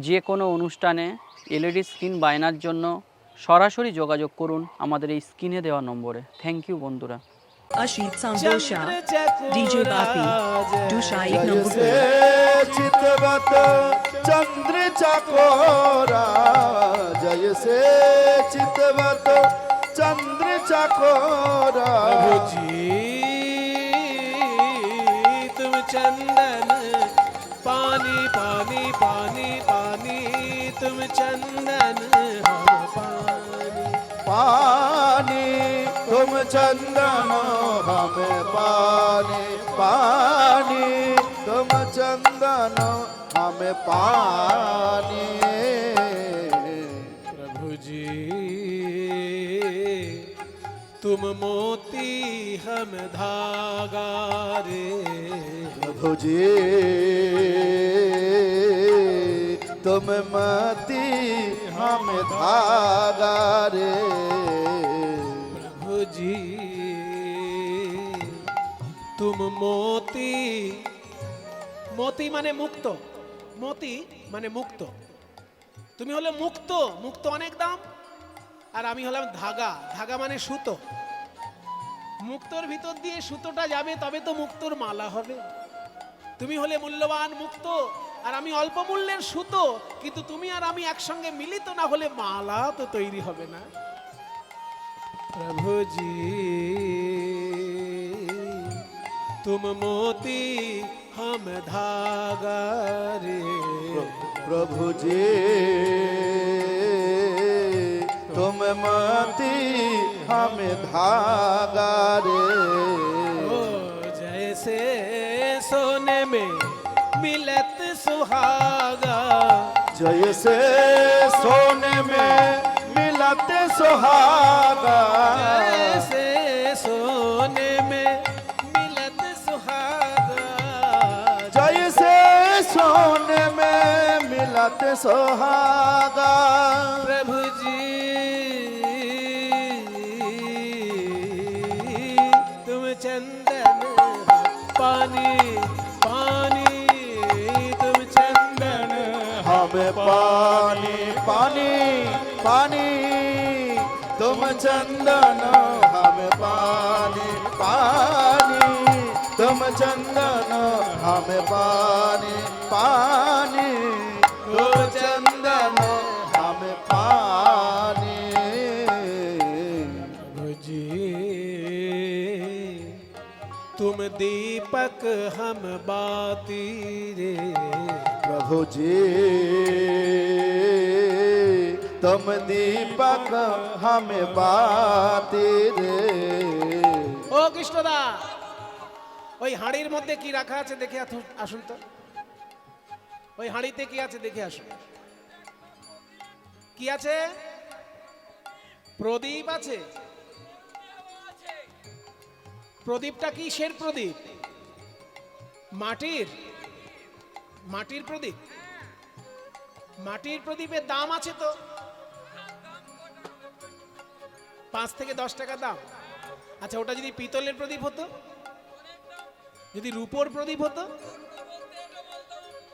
যে কোনো অনুষ্ঠানে এলইডি স্ক্রিন বায়নার জন্য সরাসরি যোগাযোগ করুন আমাদের এই স্ক্রিনে দেওয়া নম্বরে। থ্যাংক ইউ বন্ধুরা। Ashit Sambosha, DJ Bapi, Dusha एक जय नंबर से चितवत चंद्र चकोरा, जय से चितवत चंद्र चकोरा। प्रभु जी तुम चंदन पानी पानी पानी पानी, तुम चंदन हम पानी पानी तुम चंदन हमें पानी, पानी तुम चंदन हमें पानी। प्रभु जी तुम मोती हम धागा रे, प्रभु जी तुम मती हम धागा रे। प्रभु जी तुम मोती, मोती माने मुक्त, मोती माने मुक्त, তুমি হলে মুক্ত, মুক্ত অনেক দাম, আর আমি হলাম ধাগা, ধাগা মানে সুতো। মুক্তর ভিতর দিয়ে সুতোটা যাবে তবে তো মুক্তর মালা হবে। তুমি হলে মূল্যবান মুক্ত আর আমি অল্প মূল্যের সুতো, কিন্তু তুমি আর আমি একসঙ্গে মিলিত না হলে মালা তো তৈরি হবে না। प्रभु जी तुम मोती हम धागा रे, प्रभु जी तुम मती हम धागा रे। ओ जैसे सोने में मिलत सुहागा, जैसे सोने में मिलत सुहागा, जैसे सोने में मिलत सुहागा, जैसे सोने में मिलत सुहागा। प्रभु जी तुम चंदन पानी पानी, तुम चंदन हमें पानी पानी पानी, तुम चंदन हमें पानी पानी, तुम चंदन हमें पानी पानी, तुम चंदन हमें पानी। प्रभु जी तुम दीपक हम बाती रे, प्रभु जी तुम दीपक हमें बाती रे। ও কৃষ্ণদা, ওই হাঁড়ির মধ্যে কি রাখা আছে দেখে আসুন তো, ওই হাঁড়িতে কি আছে দেখে আসুন। কি আছে? প্রদীপ আছে। প্রদীপটা কিসের প্রদীপ? মাটির, মাটির প্রদীপ। মাটির প্রদীপের দাম আছে তো 5 থেকে 10 টাকা দাম। আচ্ছা ওটা যদি পিতলের প্রদীপ হতো, যদি রূপোর প্রদীপ হতো,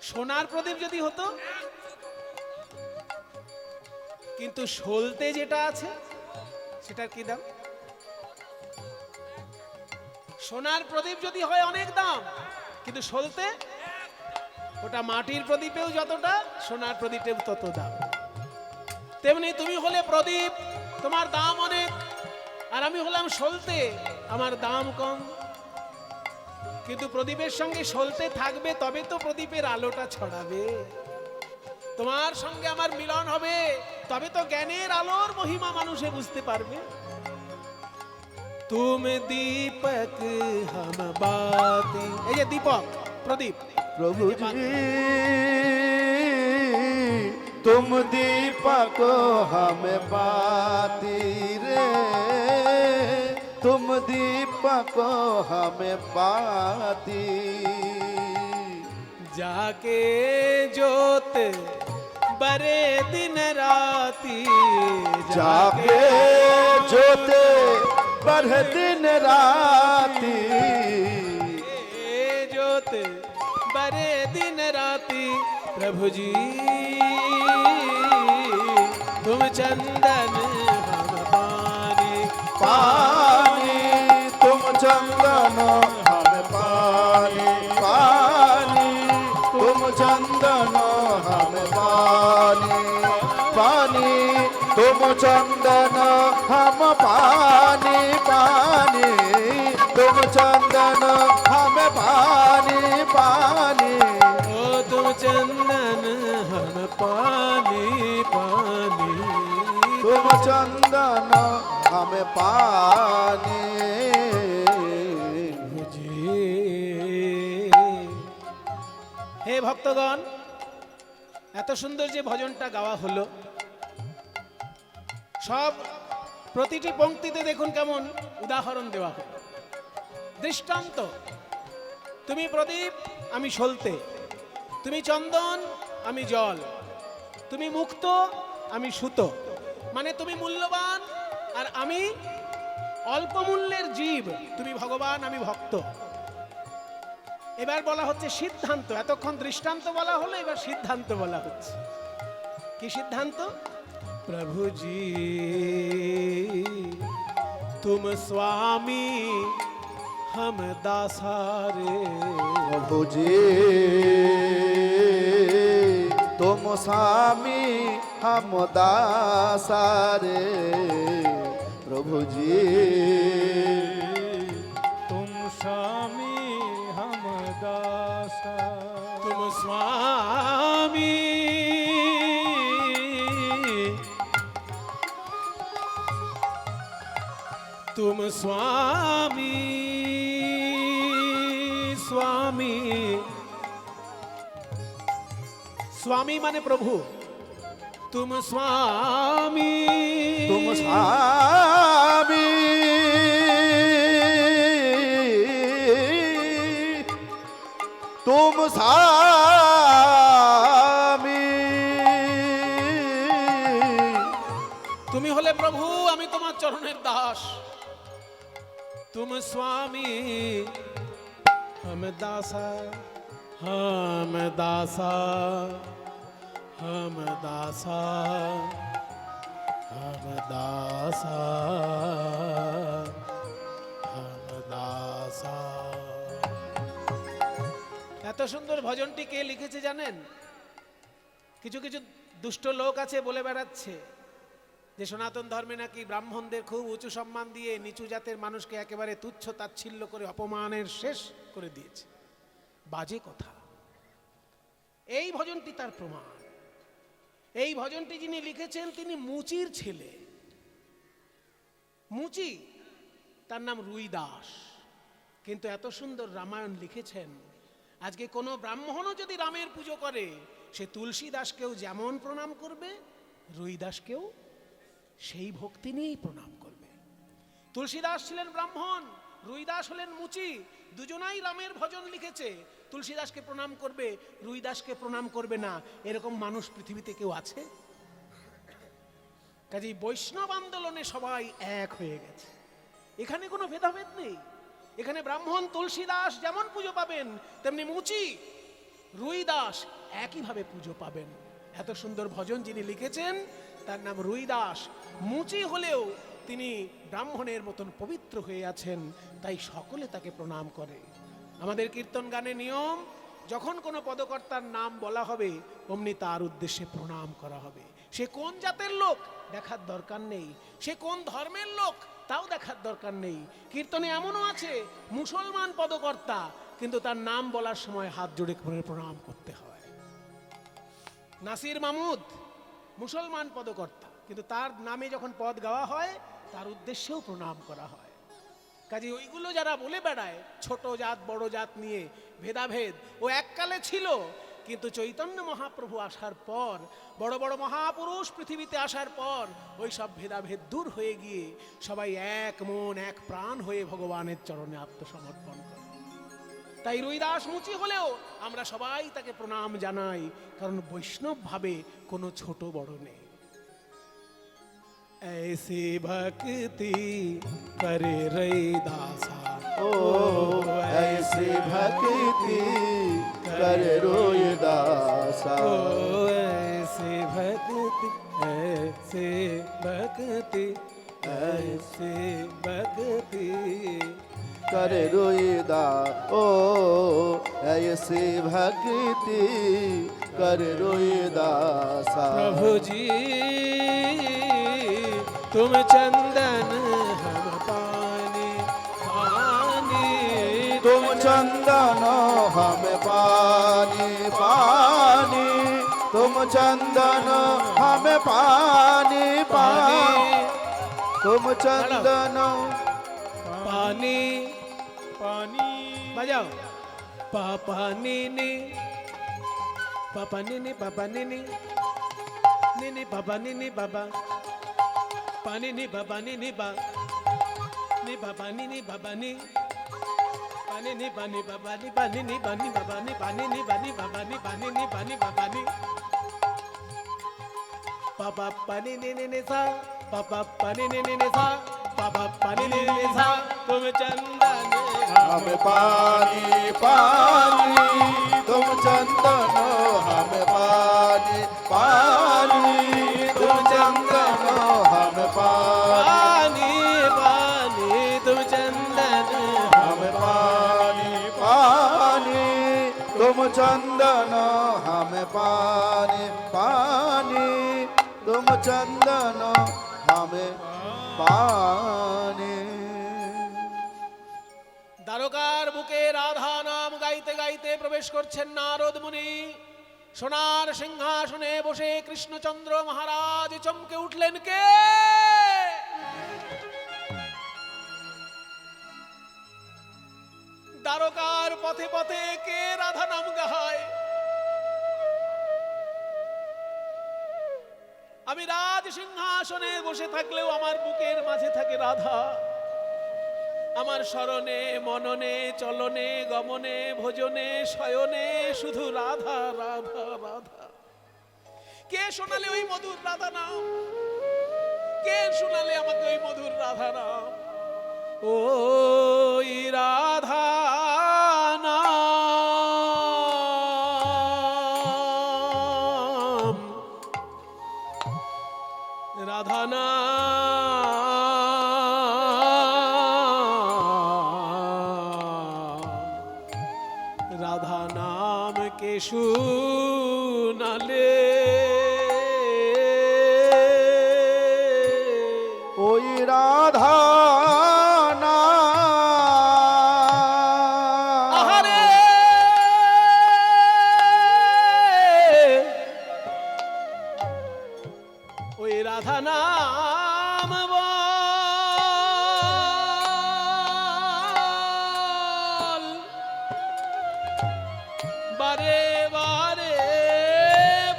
সোনার প্রদীপ যদি হতো, কিন্তু সলতে যেটা আছে সেটার কি দাম? সোনার প্রদীপ যদি হয় অনেক দাম, কিন্তু সলতে ওটা মাটির প্রদীপেও যতটা, সোনার প্রদীপেও তত দাম। তেমনি তুমি হলে প্রদীপ, তোমার দাম অনেক, আর আমি হলাম সলতে, আমার দাম কম। কিন্তু প্রদীপের সঙ্গে সলতে থাকবে তবে তো প্রদীপের আলোটা ছড়াবে। তোমার সঙ্গে আমার মিলন হবে তবে তো জ্ঞানের আলোর মহিমা মানুষে বুঝতে পারবে। तुम दीपक हम बाती, এই যে দীপক প্রদীপ। प्रभु जी तुम दीपक हमें बाती रे, तुम दीपक हमें बाती। जाके जोत बरे दिन राती, जाके जोते बढ़ दिन राती, जोत बरे दिन राती। प्रभु जी चंदन हम पानी पानी, तुम चंदन हम पानी पानी, ओ तुम चंदन हम पानी पानी, तुम चंदन हम पानी। হে ভক্তগণ, এত সুন্দর যে ভজনটা গাওয়া হলো, সব প্রতিটি পংক্তিতে দেখুন কেমন উদাহরণ দেওয়া হলো, দৃষ্টান্ত। তুমি প্রদীপ, আমি সলতে, তুমি চন্দন, আমি জল, তুমি মুক্ত, আমি সুতো, মানে তুমি মূল্যবান আর আমি অল্প মূল্যের জীব, তুমি ভগবান, আমি ভক্ত। এবার বলা হচ্ছে সিদ্ধান্ত। এতক্ষণ দৃষ্টান্ত বলা হলো, এবার সিদ্ধান্ত বলা হচ্ছে। কি সিদ্ধান্ত? প্রভুজি তুম স্বামী हम दासारे, प्रभु जी तुम स्वामी हम दासारे, प्रभु जी तुम स्वामी हम दासा, तुम स्वामी तुम स्वामी स्वामी स्वामी माने प्रभु, तुम स्वामी, तुम स्वामी तुम स्वामी, তুমি হলে প্রভু, আমি তোমার চরণের দাস। तुम स्वामी हम दासा, हम दासा, हम दासा, हम दासा, हम दासा। এত সুন্দর ভজনটি কে লিখেছে জানেন? কিছু কিছু দুষ্ট লোক আছে বলে বেড়াচ্ছে যে সনাতন ধর্মে নাকি ব্রাহ্মণদের খুব উঁচু সম্মান দিয়ে নিচু জাতের মানুষকে একেবারে তুচ্ছ তাচ্ছিল্য করে অপমানের শেষ করে দিয়েছে। বাজে কথা। এই ভজনটি তার প্রমাণ। এই ভজনটি যিনি লিখেছেন তিনি মুচির ছেলে। মুচি, তার নাম রুই দাস, কিন্তু এত সুন্দর রামায়ণ লিখেছেন। আজকে কোনো ব্রাহ্মণও যদি রামের পুজো করে, সে তুলসী দাসকেও যেমন প্রণাম করবে, রুই দাসকেও সেই ভক্তি নিয়েই প্রণাম করবে। তুলসীদাস ছিলেন ব্রাহ্মণ, রুইদাস হলেন মুচি, দুজনাই রামের ভজন লিখেছে। তুলসীদাসকে প্রণাম করবে, রুইদাসকে প্রণাম করবে না, এরকম মানুষ পৃথিবীতে কেউ আছে? কাজেই বৈষ্ণব আন্দোলনে সবাই এক হয়ে গেছে, এখানে কোনো ভেদাভেদ নেই। এখানে ব্রাহ্মণ তুলসীদাস যেমন পুজো পাবেন, তেমনি মুচি রুইদাস একইভাবে পুজো পাবেন। এত সুন্দর ভজন যিনি লিখেছেন তার নাম রুইদাস। মুচি হলেও তিনি ব্রাহ্মণের মতন পবিত্র হয়ে আছেন, তাই সকলে তাকে প্রণাম করে। আমাদের কীর্তন গানে নিয়ম, যখন কোনো পদকর্তার নাম বলা হবে অমনি তার উদ্দেশ্যে প্রণাম করা হবে। সে কোন জাতের লোক দেখার দরকার নেই, সে কোন ধর্মের লোক তাও দেখার দরকার নেই। কীর্তনে এমনও আছে মুসলমান পদকর্তা, কিন্তু তার নাম বলার সময় হাত জোড়ে করে প্রণাম করতে হয়। নাসির মাহমুদ মুসলমান পদকর্তা, কিন্তু তার নামে যখন পদ গাওয়া হয় তার উদ্দেশ্যেও প্রণাম করা হয়। কাজে ওইগুলো যারা বলে বেড়ায় ছোট জাত বড় জাত নিয়ে ভেদাভেদ, ও এককালে ছিল, কিন্তু চৈতন্য মহাপ্রভু আসার পর, বড় বড় মহাপুরুষ পৃথিবীতে আসার পর ওই সব ভেদাভেদ দূর হয়ে গিয়ে সবাই এক মন এক প্রাণ হয়ে ভগবানের চরণে আত্মসমর্পণ করে। তাই রুইদাস মুচি হলেও আমরা সবাই তাকে প্রণাম জানাই, কারণ বৈষ্ণব ভাবে কোনো ছোট বড় নেই। ऐसी भक्ति करे रैदासा, ओ ऐसी भक्ति करे रोयदासा, ओ ऐसी भक्ति, ऐसी भक्ति, ऐसी भक्ति करे रोयदा, ओ ऐसी भक्ति कर रोए दासा प्रभु जी तुम चंदन हम पानी पानी तुम चंदन हम पानी पानी तुम चंदन हम पानी पानी तुम चंदन पानी पानी बजाओ पापा नी नी पापा नी नी पापा नी नी नी नी पापा नी नी बाबा पानी नी बाबा नी नी बा नी बाबा नी बाबा नी पानी नी पानी बाबा नी पानी नी पानी बाबा नी पानी नी पानी बाबा नी पानी नी पानी बाबा नी पापा पानी नी नी नी सा पापा पानी नी नी नी सा पापा पानी नी नी सा तुम चंदन हम पानी पानी तुम चंदन हम पानी पानी तुम चंदन हम पानी पानी पानी तुम चंदन हम पानी पानी तुम चंदन हम पानी पानी तुम चंदन हमें पानी দ্বারকার বুকে রাধা নাম গাইতে গাইতে প্রবেশ করছেন নারদ মুনি সোনার সিংহাসনে বসে কৃষ্ণচন্দ্র মহারাজ চমকে উঠলেন কে দ্বারকার পথে পথে কে রাধা নাম গায় আমি রাজ সিংহাসনে বসে থাকলেও আমার বুকের মাঝে থাকে রাধা আমার স্মরণে মননে চলনে গমনে ভোজনে শয়নে শুধু রাধা রাধা রাধা কে শোনালে ওই মধুর রাধা নাম কে শোনালে আমাকে ওই মধুর রাধা নাম ওই রাধা নাম রাধা নাম রাধা নাম কে শুনালে ওই রাধা আহারে ওই রাধা নাম বল বারে বারে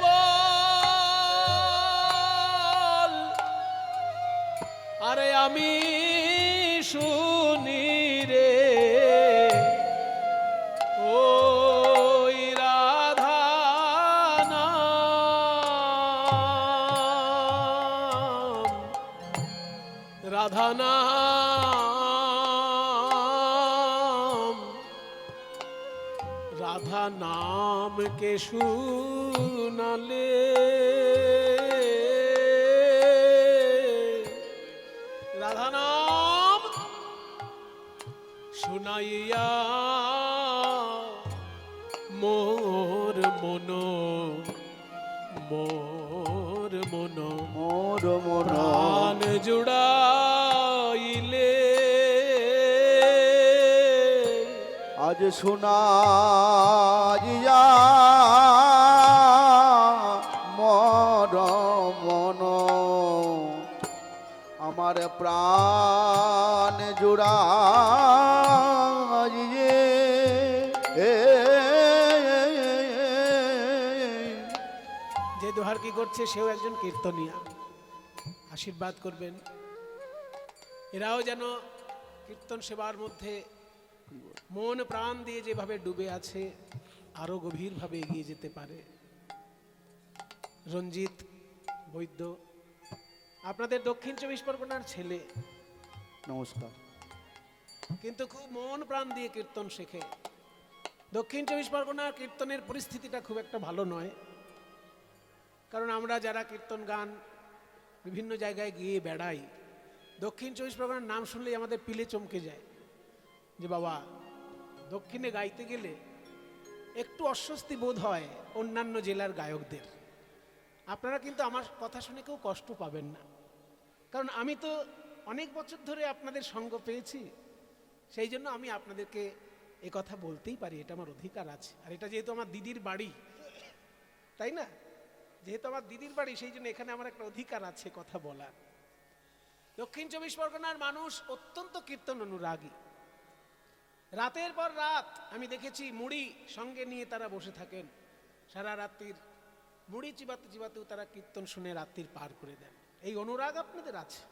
বল আরে আমি শুনি রে ওই রাধা নাম রাধা নাম রাধা নাম কে শুনালে রাধা নাম শুনাইয়া মোর মন মোর মন মোর মন প্রাণ জুড়াইলে আজ শোনাইয়া মর মন আমার প্রাণ জুড়াইয়ে যে দোহার কি করছে সেও একজন কীর্তনিয়া আশীর্বাদ করবেন এরাও যেন কীর্তন সেবার মধ্যে মন প্রাণ দিয়ে যেভাবে ডুবে আছে আরো গভীরভাবে এগিয়ে যেতে পারে রঞ্জিত বৈদ্য আপনাদের দক্ষিণ চব্বিশ পরগনার ছেলে নমস্কার কিন্তু খুব মন প্রাণ দিয়ে কীর্তন শেখে দক্ষিণ চব্বিশ পরগনার কীর্তনের পরিস্থিতিটা খুব একটা ভালো নয় কারণ আমরা যারা কীর্তন গান বিভিন্ন জায়গায় গিয়ে বেড়াই দক্ষিণ চব্বিশ পরগনার নাম শুনলেই আমাদের পিলে চমকে যায় যে বাবা দক্ষিণে গাইতে গেলে একটু অস্বস্তি বোধ হয় অন্যান্য জেলার গায়কদের। আপনারা কিন্তু আমার কথা শুনে কেউ কষ্ট পাবেন না, কারণ আমি তো অনেক বছর ধরে আপনাদের সঙ্গ পেয়েছি, সেই জন্য আমি আপনাদেরকে এ কথা বলতেই পারি, এটা আমার অধিকার আছে। আর এটা যেহেতু আমার দিদির বাড়ি, তাই না, যেহেতু আমার দিদির বাড়ি, সেই জন্য এখানে আমার একটা অধিকার আছে কথা বলার। দক্ষিণ 24 পরগনার মানুষ অত্যন্ত কীর্তন অনুরাগী। রাতের পর রাত আমি দেখেছি মুড়ি সঙ্গে নিয়ে তারা বসে থাকেন, সারা রাত্রির মুড়ি চিবাতে চিবাতেও তারা কীর্তন শুনে রাত্রির পার করে দেন। এই অনুরাগ আপনাদের আছে।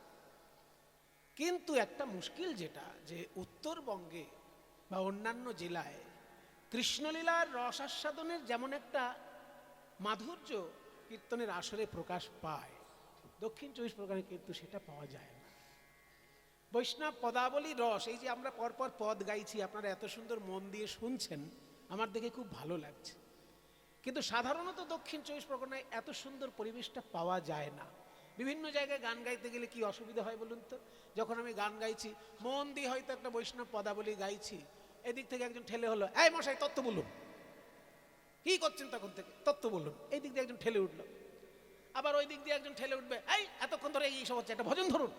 কিন্তু একটা মুশকিল যেটা, যে উত্তরবঙ্গে বা অন্যান্য জেলায় কৃষ্ণলীলার রস আস্বাদনের যেমন একটা মাধুর্য কীর্তনের আসরে প্রকাশ পায়, দক্ষিণ 24 পরগনায় কিন্তু সেটা পাওয়া যায় না। বৈষ্ণব পদাবলী রস, এই যে আমরা পরপর পদ গাইছি, আপনারা এত সুন্দর মন দিয়ে শুনছেন, আমার দেখে খুব ভালো লাগছে। কিন্তু সাধারণত দক্ষিণ 24 পরগনায় এত সুন্দর পরিবেশটা পাওয়া যায় না। বিভিন্ন জায়গায় গান গাইতে গেলে কি অসুবিধা হয় বলুন তো? যখন আমি গান গাইছি, মন দিয়ে হয়তো একটা বৈষ্ণব পদাবলী গাইছি, এদিক থেকে একজন ঠেলে হলো, এই মশাই তত্ত্ব বলুন, কি করছেন তখন থেকে, তত্ত্ব বলুন। এই দিক দিয়ে একজন ঠেলে উঠলো, আবার ওই দিক দিয়ে একজন ঠেলে উঠবে, এই এতক্ষণ ধরে এই সব হচ্ছে, একটা ভজন ধরুন।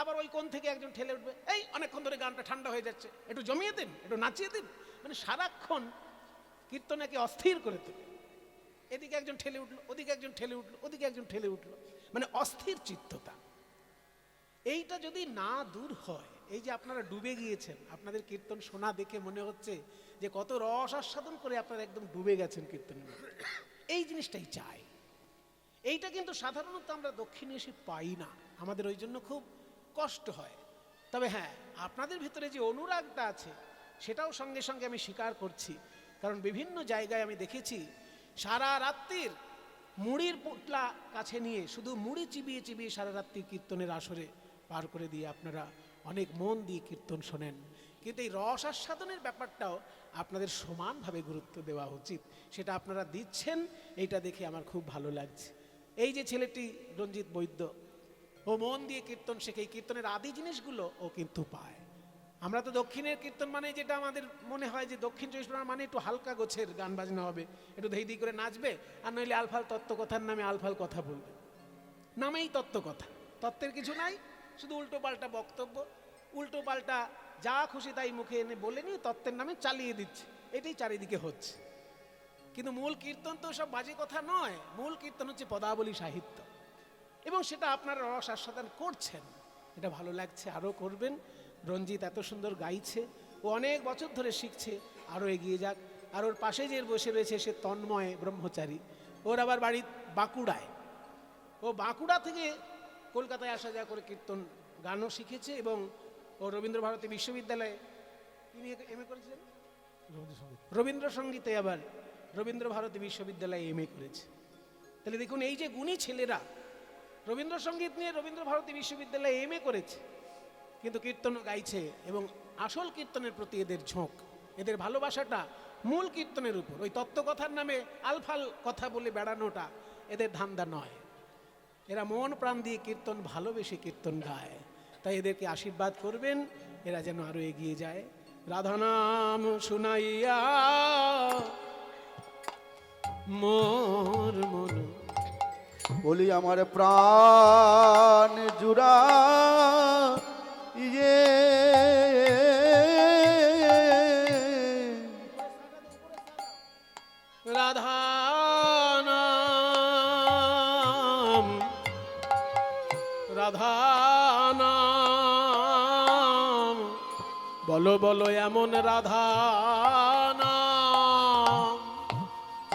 আবার ওই কোণ থেকে একজন ঠেলে উঠবে, এই অনেকক্ষণ ধরে গানটা ঠান্ডা হয়ে যাচ্ছে, একটু জমিয়ে দিন, একটু নাচিয়ে দিন। মানে সারাক্ষণ কীর্তনকে অস্থির করে তোলে। এদিকে একজন ঠেলে উঠলো, ওদিকে একজন ঠেলে উঠলো, ওদিকে একজন ঠেলে উঠলো, মানে অস্থির চিত্ততা। এইটা যদি না দূর হয়, এই যে আপনারা ডুবে গিয়েছেন, আপনাদের কীর্তন শোনা দেখে মনে হচ্ছে যে কত রস আস্বাদন করে আপনারা একদম ডুবে গেছেন কীর্তনের মধ্যে, এই জিনিসটাই চাই। এইটা কিন্তু সাধারণত আমরা দক্ষিণে এসে পাই না, আমাদের ওই জন্য খুব কষ্ট হয়। তবে হ্যাঁ, আপনাদের ভিতরে যে অনুরাগটা আছে সেটাও সঙ্গে সঙ্গে আমি স্বীকার করছি, কারণ বিভিন্ন জায়গায় আমি দেখেছি সারা রাত্রির মুড়ির পোটলা কাছে নিয়ে শুধু মুড়ি চিবিয়ে চিবিয়ে সারা রাত্রি কীর্তনের আসরে পার করে দিয়ে আপনারা অনেক মন দিয়ে কীর্তন শোনেন। কিন্তু এই রস আস্বাদনের ব্যাপারটাও আপনাদের সমানভাবে গুরুত্ব দেওয়া উচিত, সেটা আপনারা দিচ্ছেন, এইটা দেখে আমার খুব ভালো লাগছে। এই যে ছেলেটি রঞ্জিত বৈদ্য, ও মন দিয়ে কীর্তন শেখে, এই কীর্তনের আদি জিনিসগুলো ও কিন্তু পায়। আমরা তো দক্ষিণের কীর্তন মানে যেটা আমাদের মনে হয় যে দক্ষিণ 24 পরগনা মানে একটু হালকা গোছের গান বাজনা হবে, একটু ধেই ধেই করে নাচবে, আর নইলে আলফাল তত্ত্বকথার নামে আলফাল কথা বলবে, নামেই তত্ত্বকথা, তত্ত্বের কিছু নাই, শুধু উল্টো পাল্টা বক্তব্য, উল্টো পাল্টা যা খুশি তাই মুখে এনে বলে নিয়ে তত্ত্বের নামে চালিয়ে দিচ্ছে, এটাই চারিদিকে হচ্ছে। কিন্তু মূল কীর্তন তো সব বাজে কথা নয়, মূল কীর্তন হচ্ছে পদাবলী সাহিত্য, এবং সেটা আপনারা রস আস্বাদন করছেন, এটা ভালো লাগছে, আরও করবেন। রঞ্জিত এত সুন্দর গাইছে, ও অনেক বছর ধরে শিখছে, আরও এগিয়ে যাক। আর ওর পাশে যে বসে রয়েছে সে তন্ময় ব্রহ্মচারী, ওর আবার বাড়ি বাঁকুড়ায়, ও বাঁকুড়া থেকে কলকাতায় আসা যাওয়া করে কীর্তন গানও শিখেছে, এবং ও রবীন্দ্রভারতী বিশ্ববিদ্যালয়ে তিনি এমএ করেছেন, রবীন্দ্রসঙ্গীতে আবার রবীন্দ্রভারতী বিশ্ববিদ্যালয়ে এমএ করেছে। তাহলে দেখুন, এই যে গুণী ছেলেরা রবীন্দ্রসঙ্গীত নিয়ে রবীন্দ্রভারতী বিশ্ববিদ্যালয়ে এমএ করেছে, কিন্তু কীর্তনও গাইছে, এবং আসল কীর্তনের প্রতি এদের ঝোঁক, এদের ভালোবাসাটা মূল কীর্তনের উপর। ওই তত্ত্বকথার নামে আলফাল কথা বলে বেড়ানোটা এদের ধান্দা নয়, এরা মন প্রাণ দিয়ে কীর্তন ভালোবেসে কীর্তন গায়। তাই এদেরকে আশীর্বাদ করবেন, এরা যেন আরো এগিয়ে যায়। রাধানাম শুনাইয়া মোর মন, বলি আমার প্রাণ জুড়া ইয়ে রাধানাম রাধানাম, বলো বলো এমন রাধানাম,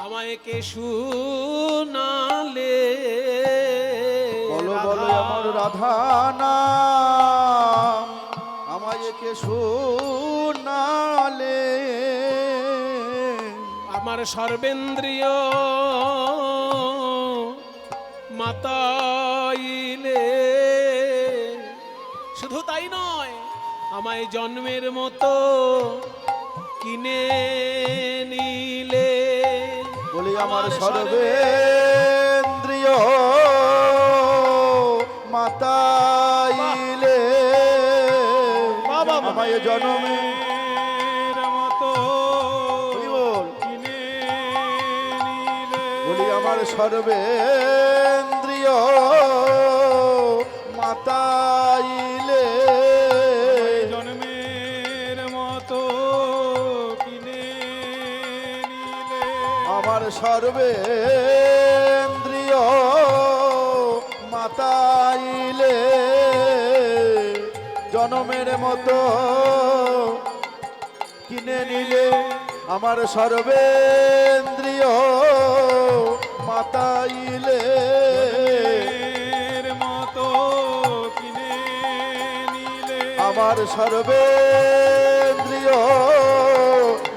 আমায় কে শুনালে, বলো বলো আমার রাধা নাম, আমায় কে শোনালে, আমার সর্বেন্দ্রিয় মাতাইলে, শুধু তাই নয়, আমায় জন্মের মতো কিনে নিলে, বলি আমার সর্বেন্দ্রিয় মাতাইলে, আমায় জনমের মতো বল সর্বেন্দ্রিয় মাতাইলে জন্মের মতো কিনে নিলে আমার সর্বেন্দ্রিয় মাতাইলে জনমের মতো কিনে নিলে আমার সর্বেন্দ্রিয় মাতাইলে এর মতো কিনে নিলে আমার সর্বেন্দ্রিয়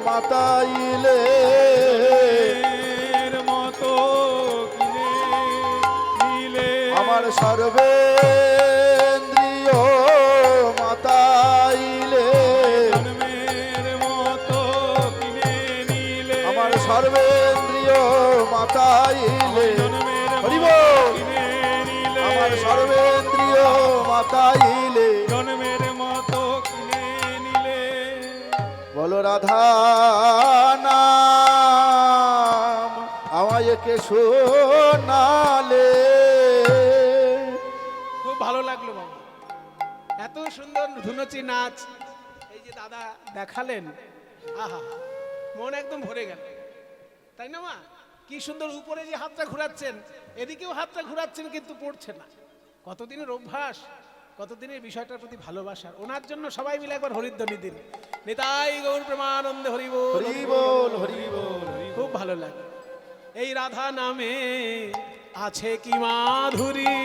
মাতাইলে এর মতো কিনে নিলে আমার সর্বেন্দ্রিয় মাতাইলে জন্মের মতো কিনে নিলে আমার সর্বেন্দ্রিয় মাতাইলে জন্মের হরি মতো বল। কিনে নিলে আমার সর্বেন্দ্রিয় মাতাইলে জন্মের মতো কিনে নিলে বলো রাধা নাম আমায় কে শোনালে খুব ভালো লাগলো বাবা, এত সুন্দর ধুনুচি নাচ এই যে দাদা দেখালেন, আহা মন একদম ভরে গেল, তাই না মা? কি সুন্দর উপরে যে হাতটা ঘোরাচ্ছেন, এদিকেও হাতটা ঘোরাচ্ছেন কিন্তু পড়ছে না। কতদিনের অভ্যাস, কতদিনের বিষয়টার প্রতি ভালোবাসার। ওনার জন্য সবাই মিলে একবার হরিধ্বনি দিন, নিতাই গৌর প্রেমানন্দে হরি বল হরি বল হরি বল। খুব ভালো লাগে। এই রাধা নামে আছে কি মাধুরী,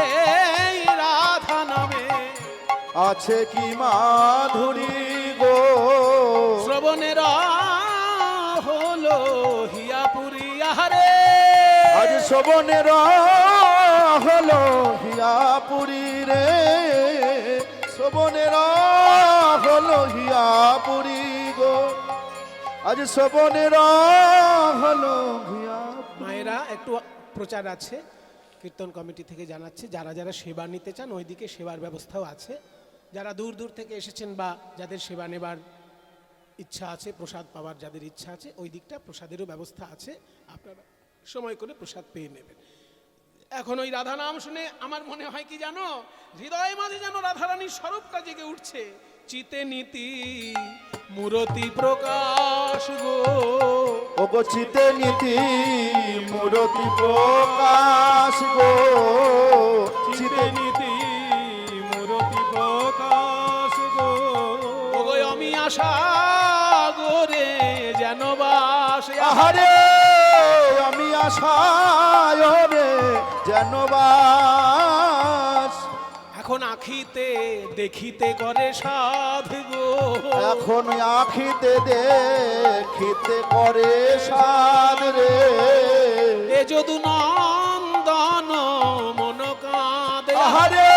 এই রাধা নামে আছে কি মাধুরী গো শ্রবণের হলো হিয়াপুরি আহারে। আজ শোভনের হলো হিয়াপুরী রে, শোভনের হলো হিয়াপুরী গো, আজ শোভনের হলো হিয়া। মায়েরা একটু প্রচার আছে, কীর্তন কমিটি থেকে জানাচ্ছে, যারা যারা সেবা নিতে চান ওইদিকে সেবার ব্যবস্থাও আছে। যারা দূর দূর থেকে এসেছেন বা যাদের সেবা নেবার ইচ্ছা আছে, প্রসাদ পাওয়ার যাদের ইচ্ছা আছে, ওই দিকটা প্রসাদেরও ব্যবস্থা আছে, আপনারা সময় করে প্রসাদ পেয়ে নেবেন। এখন ওই রাধা নাম শুনে আমার মনে হয় কি জানো, হৃদয় মাঝে যেন রাধারানীর স্বরূপটা জেগে উঠছে। চিতে নীতি মূরতি প্রকাশ গো, ও গো চিতে নীতি মূরতি প্রকাশ গো, চিতে নীতি মূরতি প্রকাশ গো, ওগো আমি আশা গোরে যেন বাস। আহারে আমি আশায় রে যেন বাস, এখন আখিতে দেখিতে করে সাধ গো, এখন আখিতে দেখিতে করে সাদ রে, এ যদু নন্দন মন কাঁদে। আহারে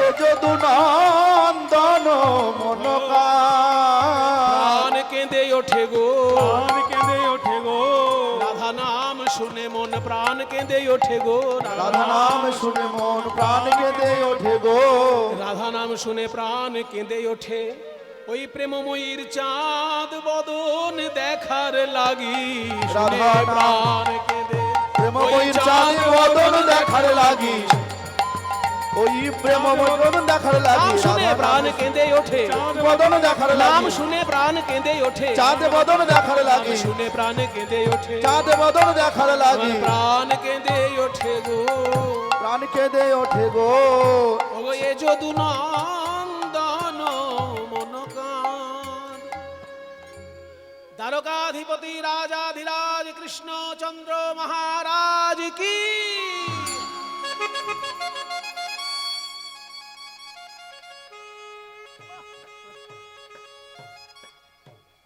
এ যদু নন্দন মন প্রাণ কেঁদে ওঠে গো, প্রাণ কেঁদে ওঠে গো, রাধা নাম শুনে মন প্রাণ কেঁদে ওঠে গো, রাধা নাম শুনে মন প্রাণ কেঁদে ওঠে গো, রাধা নাম শুনে প্রাণ কেঁদে ওঠে। ওই প্রেমময়ীর চাঁদ বদন দেখার লাগি শুনে রাধা নাম প্রাণ কেঁদে। প্রেমময়ীর চাঁদ বদন দেখার লাগি, ওই প্রেম বদন দেখার লাগি, নাম শুনে রাধা প্রাণ নাম কেঁদে ওঠে, বদন দেখার নাম লাগি, শুনে প্রাণ কেঁদে ওঠে, চাঁদ বদন দেখার লাগি, শুনে প্রাণ কেঁদে ওঠে, চাঁদ বদন দেখার লাগি, প্রাণ কেঁদে ওঠে গো, প্রাণ কেঁদে ওঠে গো, ওগো এ যদু নন্দন মন কাঁদ। দ্বারকাধিপতি রাজাধিরাজ কৃষ্ণচন্দ্র মহারাজ কি।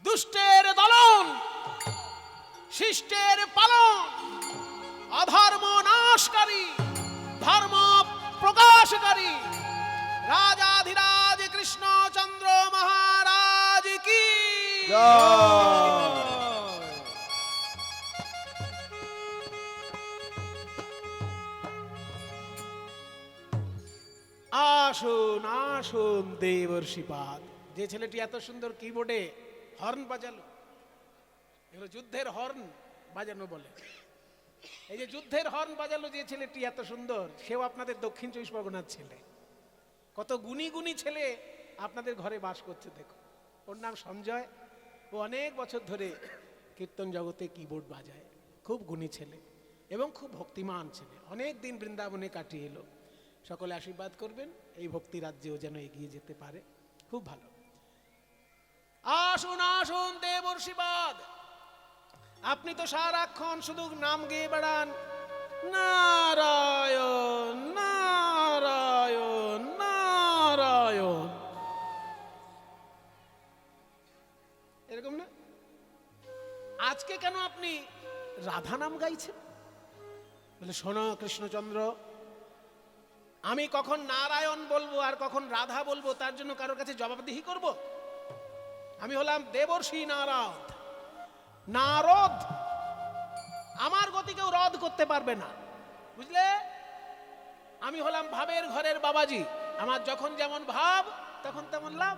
দুষ্টের দলন, শিষ্টের পালন, অধর্ম নাশকারী, ধর্ম প্রকাশকারী রাজাধিরাজ কৃষ্ণচন্দ্র মহারাজ কি। জয়। আসুন আসুন দেবর্ষিপাদ। যে ছেলেটি এত সুন্দর কিবোর্ডে হর্ন বাজালো, এগুলো যুদ্ধের হর্ন বাজানো বলে। এই যে যুদ্ধের হর্ন বাজালো যে ছেলেটি এত সুন্দর, সেও আপনাদের দক্ষিণ 24 পরগনার ছেলে। কত গুণী গুণী ছেলে আপনাদের ঘরে বাস করছে দেখো। ওর নাম সঞ্জয়। ও অনেক বছর ধরে কীর্তন জগতে কিবোর্ড বাজায়। খুব গুণী ছেলে এবং খুব ভক্তিমান ছেলে। অনেক দিন বৃন্দাবনে কাটিয়ে এলো। সকলে আশীর্বাদ করবেন এই ভক্তি রাজ্যেও যেন এগিয়ে যেতে পারে। খুব ভালো। আসুন আসুন দেবর্ষিবাদ। আপনি তো সারাক্ষণ শুধু নাম গেয়ে বেড়ান, নারায়ণ নারায়ণ নারায়ণ, এরকম না? আজকে কেন আপনি রাধা নাম গাইছেন? বলে শোনো কৃষ্ণচন্দ্র, আমি কখন নারায়ণ বলবো আর কখন রাধা বলবো তার জন্য কারোর কাছে জবাবদিহি করব? আমি হলাম দেবর্ষি নারদ। নারদ, আমার গতি কেউ রদ করতে পারবে না, বুঝলে? আমি হলাম ভাবের ঘরের বাবাজি। আমার যখন যেমন ভাব তখন তেমন লাভ।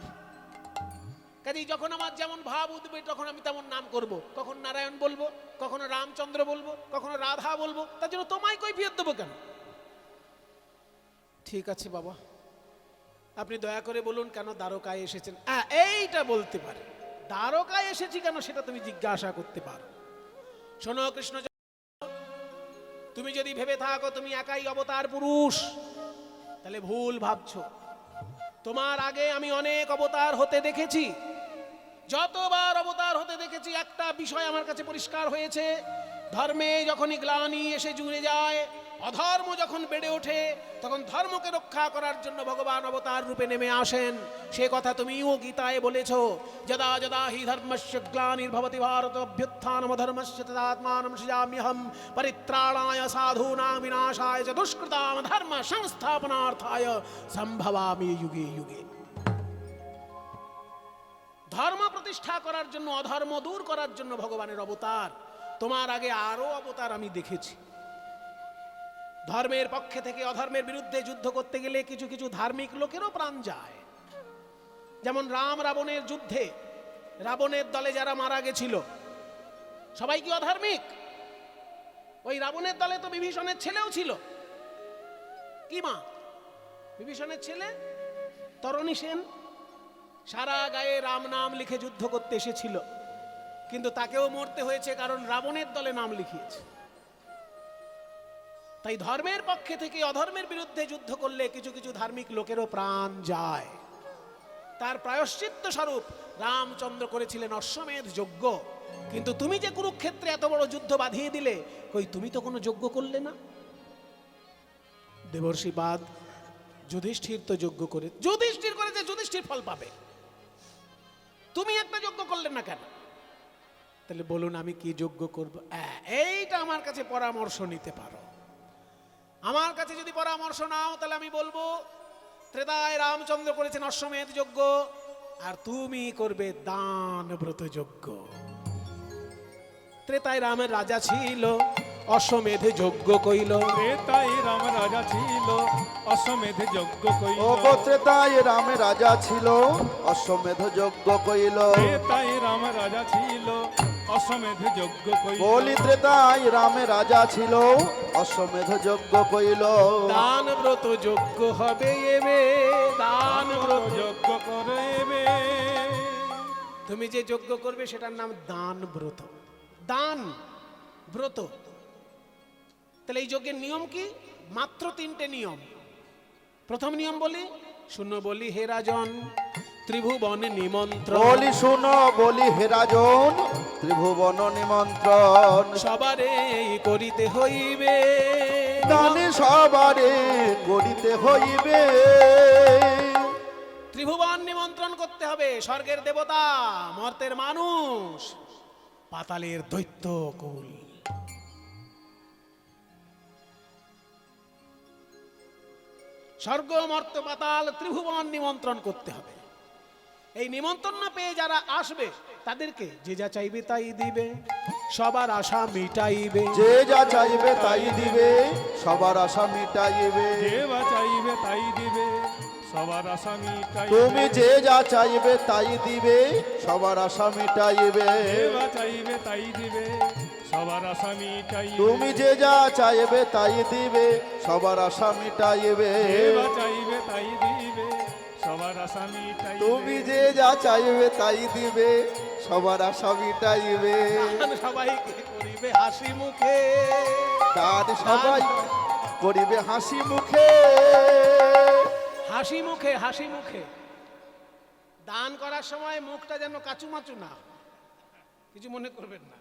কাজেই যখন আমার যেমন ভাব উঠবে তখন আমি তেমন নাম করব। কখন নারায়ণ বলবো, কখনো রামচন্দ্র বলবো, কখনো রাধা বলবো। তার জন্য তোমায় কৈফিয়ত দেবো কেন? ঠিক আছে বাবা, আপনি দয়া করে বলুন কেন দ্বারকায় এসেছেন। এইটা বলতে পারে। দ্বারকায় এসেছি কেন সেটা তুমি জিজ্ঞাসা করতে পারো। শোনো কৃষ্ণ, তুমি যদি ভেবে থাকো তুমি একাই অবতার পুরুষ, তাহলে ভুল ভাবছো। তোমার আগে আমি অনেক অবতার হতে দেখেছি। যতবার অবতার হতে দেখেছি একটা বিষয় আমার কাছে পরিষ্কার হয়েছে, ধর্মে যখনই গ্লানি এসে জুড়ে যায়, অধর্ম যখন বেড়ে ওঠে, তখন ধর্মকে রক্ষা করার জন্য ভগবান অবতার রূপে নেমে আসেন। সে কথা তুমিও গীতায় বলেছো, যদা যদা হি ধর্মস্য গ্লানির্ভবতি ভারত অভ্যুত্থানম ধর্মস্য তদাত্মানম সৃজাম্যহম পরিত্রাণায় সাধূনাং বিনাশায় চ দুষ্কৃতাম ধর্ম সংস্থাপনার্থায় সম্ভবামি যুগে যুগে। ধর্ম প্রতিষ্ঠা করার জন্য, অধর্ম দূর করার জন্য ভগবানের অবতার। তোমার আগে আরো অবতার আমি দেখেছি। ধর্মের পক্ষে থেকে অধর্মের বিরুদ্ধে যুদ্ধ করতে গেলে কিছু কিছু ধার্মিক লোকেরও প্রাণ যায়। যেমন রাম রাবণের যুদ্ধে রাবণের দলে যারা মারা গেছিল সবাই কি অধার্মিক? ওই রাবণের দলে তো বিভীষণের ছেলেও ছিল। কি মা? বিভীষণের ছেলে তরণী সেন সারা গায়ে রাম নাম লিখে যুদ্ধ করতে এসেছিল, কিন্তু তাকেও মরতে হয়েছে কারণ রাবণের দলে নাম লিখিয়েছে। তাই ধর্মের পক্ষে থেকে অধর্মের বিরুদ্ধে যুদ্ধ করলে কিছু কিছু ধার্মিক লোকেরও প্রাণ যায়। তার প্রায়শ্চিত্ত স্বরূপ রামচন্দ্র করেছিলেন অশ্বমেধ যজ্ঞ। কিন্তু তুমি যে কুরুক্ষেত্রে এত বড় যুদ্ধ বাঁধিয়ে দিলে, কই তুমি তো কোনো যজ্ঞ করলে না। দেবর্ষিবাদ, যুধিষ্ঠির তো যজ্ঞ করে, যুধিষ্ঠির করেছে, যুধিষ্ঠির ফল পাবে। তুমি একটা যজ্ঞ করলে না কেন? তাহলে বলুন আমি কি যজ্ঞ করব? এইটা আমার কাছে পরামর্শ নিতে পারো। আমার কাছে যদি পরামর্শ নাও তাহলে আমি বলবো ত্রেতায় রামচন্দ্র করেছেন অশ্বমেধ যজ্ঞ, আর তুমি করবে দান ব্রত যজ্ঞ। ত্রেতায় রামের রাজা ছিল, অশ্বমেধ যজ্ঞ কইল। ত্রেতায় রাম রাজা ছিল, অশ্বমেধ যজ্ঞ কইল। ও গো ত্রেতায় রামে রাজা ছিল, অশ্বমেধ যজ্ঞ কইল। ত্রেতায় রাম রাজা ছিল, অশ্বমেধ যজ্ঞ কইল। বলি ত্রেতায় রামে রাজা ছিল, অশ্বমেধ যজ্ঞ কইল। দান ব্রত যজ্ঞ হবে এবে, দান ব্রত যজ্ঞ করবে। তুমি যে যজ্ঞ করবে সেটার নাম দান ব্রত। দান ব্রত। তাহলে এই যজ্ঞের নিয়ম কি? মাত্র 3টে নিয়ম। প্রথম নিয়ম বলি, শুনো বলি হে রাজন, ত্রিভুবন নিমন্ত্রণ। বলি শুনো বলি হে রাজন, ত্রিভুবন নিমন্ত্রণ। সবারে করিতে হইবে, দানে সবারে করিতে হইবে। ত্রিভুবন নিমন্ত্রণ করতে হবে। স্বর্গের দেবতা, মর্তের মানুষ, পাতালের দৈত্য কুল। স্বর্গ মর্ত পাতাল ত্রিভুবন নিমন্ত্রণ করতে হবে। এই নিমন্ত্রণ না পেয়ে যারা আসবে তাদেরকে যে যা চাইবে তাই দিবে, সবার আশা মিটাইবে। যে যা চাইবে তাই দিবে, সবার আশা মিটাইবে। যে বা চাইবে তাই দিবে, সবার আশা মিটাইবে। তুমি যে যা চাইবে তাই দিবে, সবার আশা মিটাইবে। যে বা চাইবে তাই দিবে, সবার সবার আশা মিটাইবে তুমি যে যা চাইবে তাই দিবে সবার আশা মিটাইবে এবার চাইবে তাই দিবে সবার আশা মিটাইবে তুমি যে যা চাইবে তাই দিবে সবার আশা মিটাইবে দান সবাইকে করিবে হাসি মুখে দান সবাই করিবে হাসি মুখে হাসি মুখে হাসি মুখে। দান করার সময় মুখটা যেন কাচুমাচু না হয়। কিছু মনে করবেন না,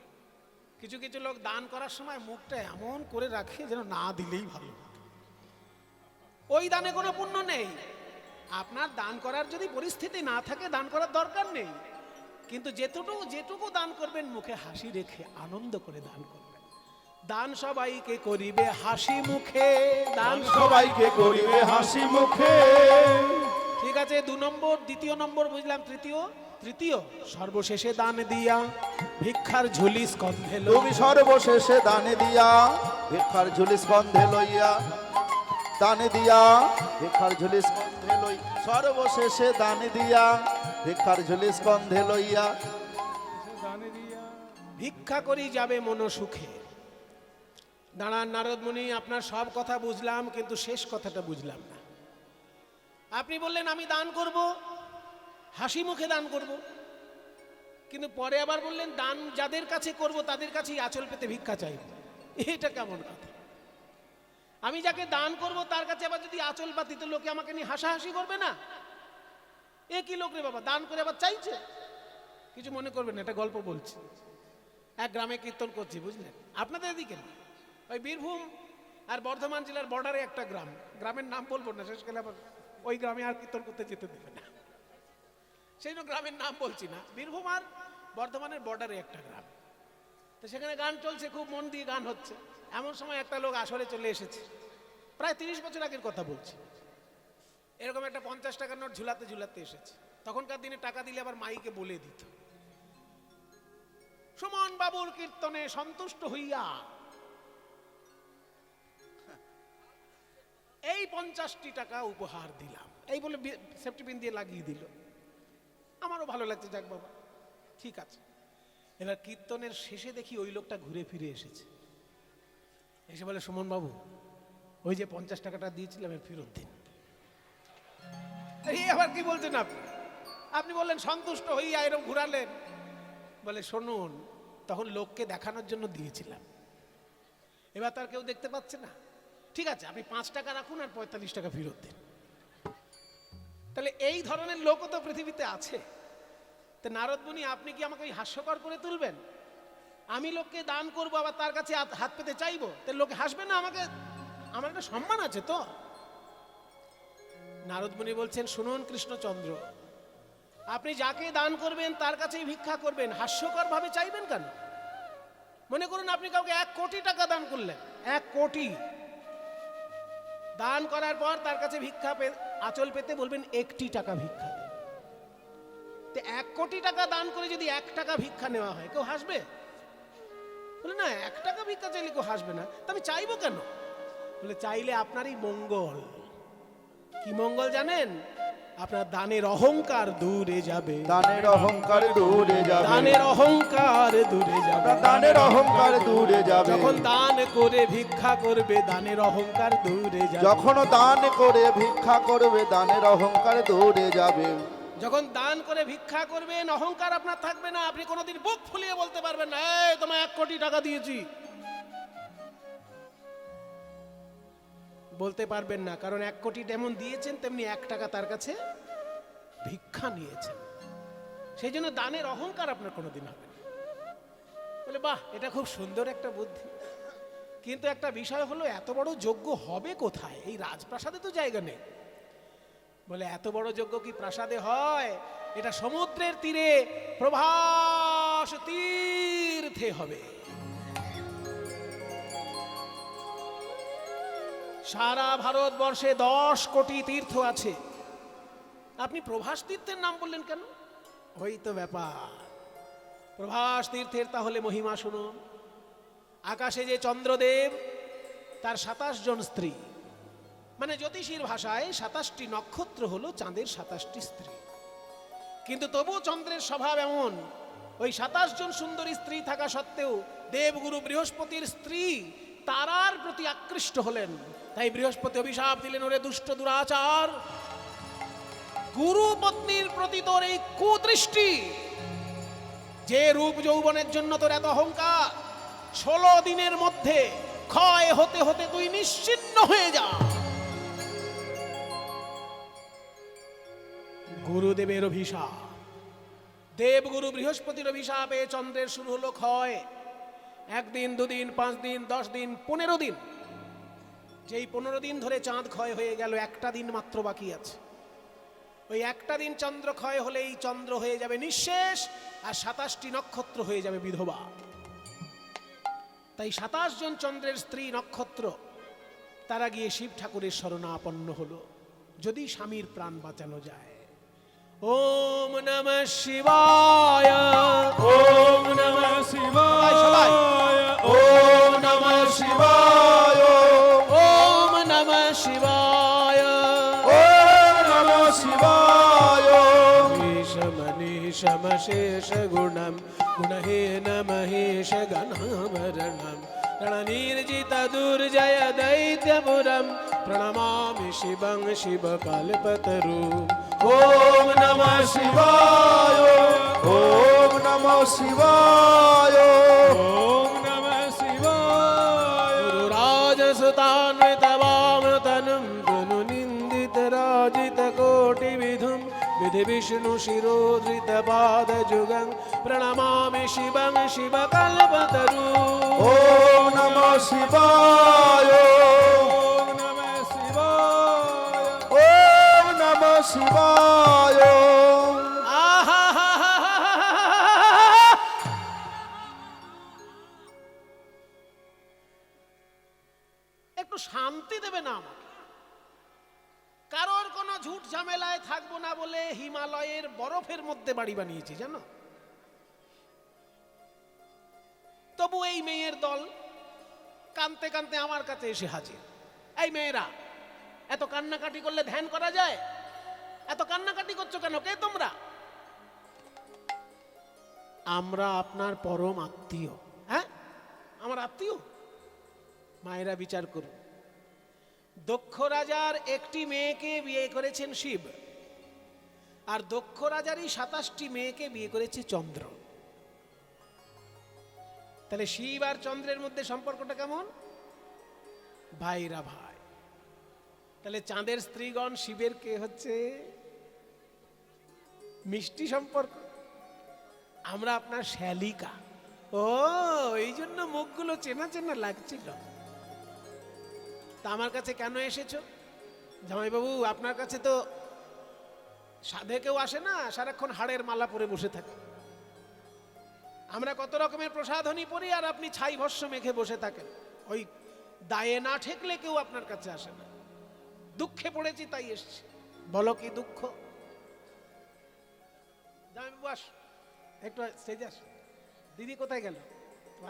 কিছু কিছু লোক দান করার সময় মুখটা এমন করে রাখে যেন না দিলেই ভালো। ওই দানে কোনো পুণ্য নেই। আপনার দান করার যদি পরিস্থিতি না থাকে দান করার দরকার নেই, কিন্তু যেটুকু দান করবেন মুখে হাসি রেখে আনন্দ করে দান করবেন। দান সবাইকে করিবে হাসি মুখে, দান সবাইকে করিবে হাসি মুখে। ঠিক আছে, 2 নম্বর। দ্বিতীয় নম্বর বুঝলাম। তৃতীয় সর্বশেষে দান দিয়া ভিক্ষার ঝুলি স্কন্ধে লইয়া। তুমি সর্বশেষে দানে দিয়া ভিক্ষার ঝুলি স্কন্ধে লইয়া দানে দিয়া ভিক্ষার ঝুলি স্কন্ধে লই সর্বশেষে দানে দিয়া ভিক্ষার ঝুলি স্কন্ধে লইয়া দানে দিয়া ভিক্ষা করি যাবে মন সুখে। দাঁড়ান নারদ মুনি, আপনার সব কথা বুঝলাম কিন্তু শেষ কথাটা বুঝলাম না। আপনি বললেন আমি দান করব, হাসি মুখে দান করব, কিন্তু পরে আবার বললেন দান যাদের কাছে করব তাদের কাছেই আঁচল পেতে ভিক্ষা চাইব। এটা কেমন কথা? আমি যাকে দান করব তার কাছে আবার যদি আঁচল পাতি তো লোকে আমাকে নিয়ে হাসাহাসি করবে না? এ কি লোক রে বাবা, দান করে আবার চাইছে? কিছু মনে করবেন না, একটা গল্প বলছি। এক গ্রামে কীর্তন করছি, বুঝলেন? আপনাদের এদিকে না, ওই বীরভূম আর বর্ধমান জেলার বর্ডারে একটা গ্রাম, গ্রামের নাম বলবো না, শেষকালে আবার ওই গ্রামে আর কীর্তন করতে যেতে দেবে না, সেই জন্য গ্রামের নাম বলছি না। বীরভূম আর বর্ধমানের বর্ডারে একটা গ্রাম। তো সেখানে গান চলছে, খুব মন দিয়ে গান হচ্ছে। এমন সময় একটা লোক আসরে চলে এসেছে, প্রায় 30 বছর আগের কথা বলছি। এরকম একটা 50 টাকার নোট ঝুলাতে ঝুলাতে এসেছে। তখনকার দিনে টাকা দিলে আবার মাইকে বলে দিত, সুমন বাবুর কীর্তনে সন্তুষ্ট হইয়া এই 50টি টাকা উপহার দিলাম, এই বলে সেফটি পিন দিয়ে লাগিয়ে দিল। আমারও ভালো লাগছে, যাক বাবা ঠিক আছে। এবার কীর্তনের শেষে দেখি ওই লোকটা ঘুরে ফিরে এসেছে, এসে বলে সুমন বাবু ওই যে 50 টাকাটা দিয়েছিলাম এর ফেরত দিন। এই আবার কি বলছেন আপনি? আপনি বললেন সন্তুষ্ট হইয়া, এরকম ঘুরালেন। বলে শুনুন, তখন লোককে দেখানোর জন্য দিয়েছিলাম, এবার তার কেউ দেখতে পাচ্ছে না। ঠিক আছে, আপনি 5 টাকা রাখুন আর 45 টাকা ফেরত দিন। তাহলে এই ধরনের লোকও তো পৃথিবীতে আছে। তো নারদ মুনি, আপনি কি আমাকে ওই হাস্যকর করে তুলবেন? আমি লোককে দান করবো আবার তার কাছে হাত পেতে চাইবো, তাহলে লোকে হাসবে না? আমাকে, আমার একটা সম্মান আছে তো। নারদ মুনি বলছেন, শুনুন কৃষ্ণচন্দ্র, আপনি যাকে দান করবেন তার কাছেই ভিক্ষা করবেন, হাস্যকর ভাবে চাইবেন কেন? মনে করুন আপনি কাউকে 1 কোটি টাকা দান করলেন, 1 কোটি দান করার পর তার কাছে ভিক্ষা আঁচল পেতে বলবেন 1টি টাকা ভিক্ষা দেন। তো 1 কোটি টাকা দান করে যদি 1 টাকা ভিক্ষা নেওয়া হয়, কেউ হাসবে? বলে না, 1 টাকা ভিক্ষা চাইলে কেউ হাসবে না, তা আমি চাইবো কেন? বলে চাইলে আপনারই মঙ্গল। কি মঙ্গল জানেন? আপনার দানের অহংকার দূরে যাবে, দানের অহংকার দূরে যাবে, দানের অহংকার দূরে যাবে, দানের অহংকার দূরে যাবে। যখন দান করে ভিক্ষা করবে দানের অহংকার দূরে যাবে, যখন দান করে ভিক্ষা করবে দানের অহংকার দূরে যাবে। যখন দান করে ভিক্ষা করবেন অহংকার আপনার থাকবে না। আপনি কোনোদিন বুক ফুলিয়ে বলতে পারবেন না, এই তোমায় 1 কোটি টাকা দিয়েছি, বলতে পারবেন না। কারণ 1 কোটি যেমন দিয়েছেন তেমনি 1 টাকা তার কাছে ভিক্ষা নিয়েছেন। সেই জন্য দানের অহংকার আপনার কোনোদিন হবে না। বলে বাহ, এটা খুব সুন্দর একটা বুদ্ধি, কিন্তু একটা বিষয় হলো এত বড় যজ্ঞ হবে কোথায়? এই রাজপ্রাসাদে তো জায়গা নেই। বলে এত বড় যজ্ঞ কি প্রাসাদে হয়? এটা সমুদ্রের তীরে প্রভাস তীর্থে হবে। সারা ভারতবর্ষে 10 কোটি তীর্থ আছে, আপনি প্রভাস তীর্থের নাম বললেন কেন? ওই তো ব্যাপার। প্রভাস তীর্থের তাহলে মহিমা শুনুন। আকাশে যে চন্দ্রদেব, তার 27 জন স্ত্রী, মানে জ্যোতিষীর ভাষায় 27টি নক্ষত্র হলো চাঁদের 27টি স্ত্রী। কিন্তু তবু চন্দ্রের স্বভাব এমন ওই 27 জন সুন্দরী স্ত্রী থাকা সত্ত্বেও দেবগুরু বৃহস্পতির স্ত্রী তারার প্রতি আকৃষ্ট হলেন। তাই বৃহস্পতি অভিশাপ দিলেন, ওরে দুষ্ট দুরাচার, গুরু পত্নীর প্রতি তোর এই কুদৃষ্টি, যে রূপ যৌবনের জন্য তোর এত অহংকার, 16 দিনের মধ্যে ক্ষয় হতে হতে তুই নিশ্চিহ্ন হয়ে যা। গুরুদেবের অভিশাপ, দেবগুরু বৃহস্পতির অভিশাপে চন্দ্রের শুরু হলো ক্ষয়। 1 দিন 2 দিন 5 দিন 10 দিন 15 দিন, যেই 15 দিন ধরে চাঁদ ক্ষয় হয়ে গেল, একটা দিন মাত্র বাকি আছে। ওই একটা দিন চন্দ্র ক্ষয় হলেই চন্দ্র হয়ে যাবে নিঃশেষ, আর 27টি নক্ষত্র হয়ে যাবে বিধবা। তাই 27 জন চন্দ্রের স্ত্রী নক্ষত্র তারা গিয়ে শিব ঠাকুরের শরণাপন্ন হলো, যদি স্বামীর প্রাণ বাঁচানো যায়। ওম নমঃ শিবায়, ওম নমঃ শিবায়, সবাই। ওম নমঃ শিবায়, ওম নমঃ শিবায়, ওম নমঃ শিবায়। ईशमनीशमशेष गुणं गुणहीन महेश गणामरणं रणनिर्जित दुर्जय दैत्यपुरं प्रणमामि शिवं शिवकल्पतरुं। ওম নমঃ শিবায়, ওম নমঃ শিবায়। ওম নমঃ শিবায়। गुरुराजसुतान्वितवामतनुं गुणनिन्दितराजितकोटिविधुं विधि विष्णु शिरोधृतपादजुगं प्रणमामि शिवं शिवकल्पतरुं। ওম নমঃ শিবায়, ওম নমঃ শিবায়। ওম নমঃ শিবায়। একটু শান্তি দেবে না আমাকে? কারোর কোনো ঝুট ঝামেলায় থাকবো না বলে হিমালয়ের বরফের মধ্যে বাড়ি বানিয়েছি, জানো? তবু এই মেয়ের দল কানতে কানতে আমার কাছে এসে হাজির। এই মেয়েরা, এত কান্নাকাটি করলে ধ্যান করা যায়? এত কান্নাকাটি করছো কেন? কে তোমরা? আমরা আপনার পরম আত্মীয়। হ্যাঁ, আমার আত্মীয়? মায়েরা বিচার করুন। দক্ষ রাজার একটি মেয়েকে বিয়ে করেছেন শিব, আর দক্ষ রাজারই 27টি মেয়েকে বিয়ে করেছে চন্দ্র। তাহলে শিব আর চন্দ্রের মধ্যে সম্পর্কটা কেমন? ভাইরা ভাই। তাহলে চাঁদের স্ত্রীগণ শিবের কে হচ্ছে? মিষ্টি সম্পর্ক। আমরা আপনার শ্যালিকা। ও, এই জন্য মুখগুলো চেনা চেনা লাগছিল। তা আমার কাছে কেন এসেছো? জামাইবাবু, আপনার কাছে তো সাধে কেউ আসে না, সারাক্ষণ হাড়ের মালা পরে বসে থাকে। আমরা কত রকমের প্রসাধনী পরি, আর আপনি ছাই ভস্য মেখে বসে থাকেন। ওই দায়ে না ঠেকলে কেউ আপনার কাছে আসে না। দুঃখে পড়েছি তাই এসছি। বলো কি দুঃখ? জামাইবাবু আস, একটু স্টেজে আস। দিদি কোথায় গেল?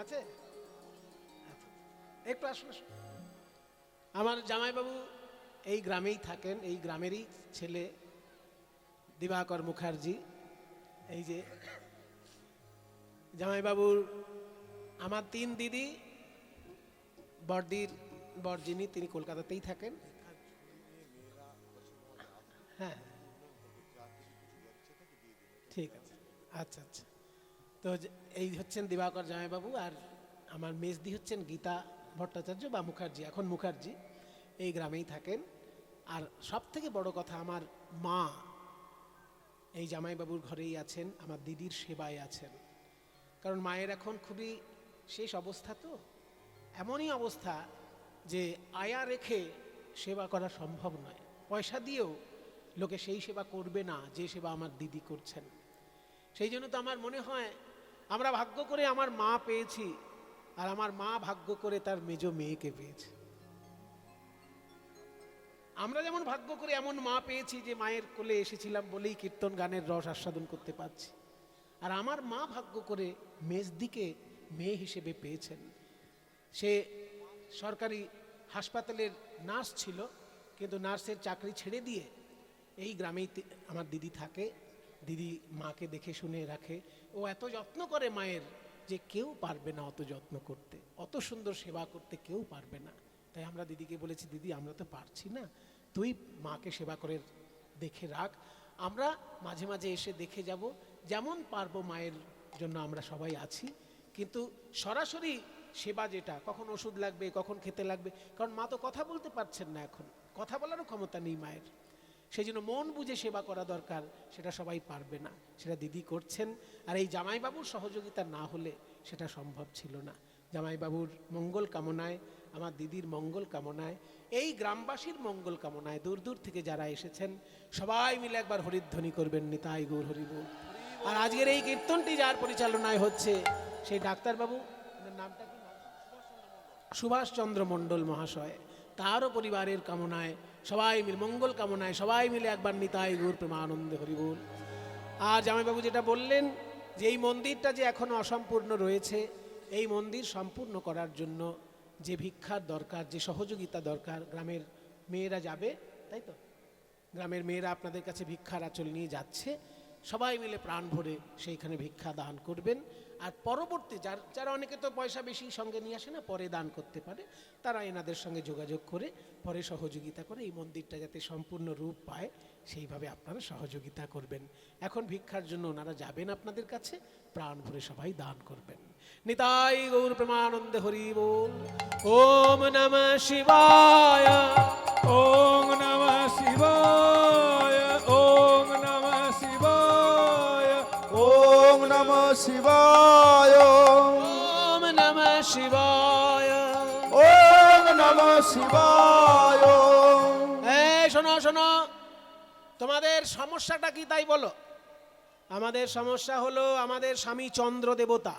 আছে? একটু আসুন। আমার জামাইবাবু এই গ্রামেই থাকেন, এই গ্রামেরই ছেলে দিবাকর মুখার্জি। এই যে জামাইবাবুর আমার 3 দিদি, বর যিনি তিনি কলকাতাতেই থাকেন। হ্যাঁ, ঠিক আছে, আচ্ছা আচ্ছা। তো এই হচ্ছেন দিবাকর জামাইবাবু, আর আমার মেজদি হচ্ছেন গীতা ভট্টাচার্য বা মুখার্জি, এখন মুখার্জি। এই গ্রামেই থাকেন। আর সব থেকে বড় কথা, আমার মা এই জামাইবাবুর ঘরেই আছেন, আমার দিদির সেবায় আছেন। কারণ মায়ের এখন খুবই শেষ অবস্থা, তো এমনই অবস্থা যে আয়া রেখে সেবা করা সম্ভব নয়। পয়সা দিয়েও লোকে সেই সেবা করবে না যে সেবা আমার দিদি করছেন। সেই জন্য তো আমার মনে হয় আমরা ভাগ্য করে আমার মা পেয়েছি, আর আমার মা ভাগ্য করে তার মেজ মেয়েকে পেয়েছে। আমরা যেমন ভাগ্য করে এমন মা পেয়েছি যে মায়ের কোলে এসেছিলাম বলেই কীর্তন গানের রস আস্বাদন করতে পারছি, আর আমার মা ভাগ্য করে মেজদিকে মেয়ে হিসেবে পেয়েছেন। সে সরকারি হাসপাতালের নার্স ছিল, কিন্তু নার্সের চাকরি ছেড়ে দিয়ে এই গ্রামেই আমার দিদি থাকে। দিদি মাকে দেখে শুনে রাখে, ও এত যত্ন করে মায়ের যে কেউ পারবে না অত যত্ন করতে, অত সুন্দর সেবা করতে কেউ পারবে না। তাই আমরা দিদিকে বলেছি, দিদি আমরা তো পারছি না, তুই মাকে সেবা করে দেখে রাখ, আমরা মাঝে মাঝে এসে দেখে যাব, যেমন পারবো মায়ের জন্য আমরা সবাই আছি। কিন্তু সরাসরি সেবা যেটা, কখন ওষুধ লাগবে কখন খেতে লাগবে, কারণ মা তো কথা বলতে পারছেন না, এখন কথা বলারও ক্ষমতা নেই মায়ের, সেই জন্য মন বুঝে সেবা করা দরকার, সেটা সবাই পারবে না, সেটা দিদি করছেন। আর এই জামাইবাবুর সহযোগিতা না হলে সেটা সম্ভব ছিল না। জামাইবাবুর মঙ্গল কামনায়, আমার দিদির মঙ্গল কামনায়, এই গ্রামবাসীর মঙ্গল কামনায় দূর দূর থেকে যারা এসেছেন সবাই মিলে একবার হরিধ্বনি করবেন, নিতাই গৌর হরি বল। আর আজকের এই কীর্তনটি যার পরিচালনায় হচ্ছে সেই ডাক্তারবাবু, নামটা কি, সুভাষচন্দ্র মণ্ডল মহাশয়, তারও পরিবারের কামনায় সবাই মিলে, মঙ্গল কামনায় সবাই মিলে একবার নিতাই গৌর প্রেমানন্দে হরি বল। আর জামাইবাবু যেটা বললেন যে এই মন্দিরটা যে এখনো অসম্পূর্ণ রয়েছে, এই মন্দির সম্পূর্ণ করার জন্য যে ভিক্ষার দরকার, যে সহযোগিতা দরকার, গ্রামের মেয়েরা যাবে, তাই তো গ্রামের মেয়েরা আপনাদের কাছে ভিক্ষার আঁচল নিয়ে যাচ্ছে, সবাই মিলে প্রাণ ভরে সেইখানে ভিক্ষা দান করবেন। আর পরবর্তী যারা অনেকে তো পয়সা বেশি সঙ্গে নিয়ে আসে না, পরে দান করতে পারে, তারা এনাদের সঙ্গে যোগাযোগ করে পরে সহযোগিতা করে এই মন্দিরটা যাতে সম্পূর্ণ রূপ পায় সেইভাবে আপনারা সহযোগিতা করবেন। এখন ভিক্ষার জন্য ওনারা যাবেন আপনাদের কাছে, প্রাণ ভরে সবাই দান করবেন। নিতাই গৌর প্রেমানন্দে হরি বল। ওম নমঃ শিবায়, ওম নমঃ শিবায়, ওম নমঃ শিবায়, ওম নমঃ শিবায়, ওম নমঃ শিবায়। ওম নমঃ শিবায়। এই শোনো শোনো, তোমাদের সমস্যাটা কি তাই বলো। আমাদের সমস্যা হলো আমাদের স্বামী চন্দ্র দেবতা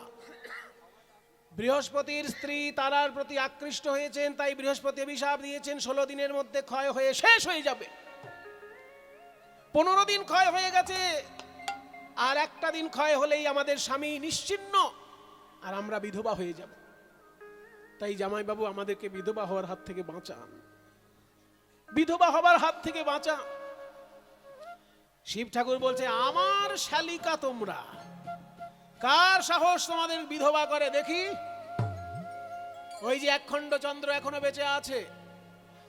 বৃহস্পতির স্ত্রী তারার প্রতি আকৃষ্ট হয়েছেন, তাই বৃহস্পতি অভিশাপ দিয়েছেন 16 দিনের মধ্যে ক্ষয় হয়ে শেষ হয়ে যাবে। 15 দিন ক্ষয় হয়ে গেছে, আর একটা দিন ক্ষয় হলেই আমাদের স্বামী নিশ্চিহ্ন, আর আমরা বিধবা হয়ে যাব। তাই জামাইবাবু আমাদেরকে বিধবা হওয়ার হাত থেকে বাঁচান, বিধবা হবার হাত থেকে বাঁচান। শিব ঠাকুর বলছে, আমার শালিকা তোমরা, কার সাহস তোমাদের বিধবা করে দেখি। ওই যে একখণ্ড চন্দ্র এখনো বেঁচে আছে,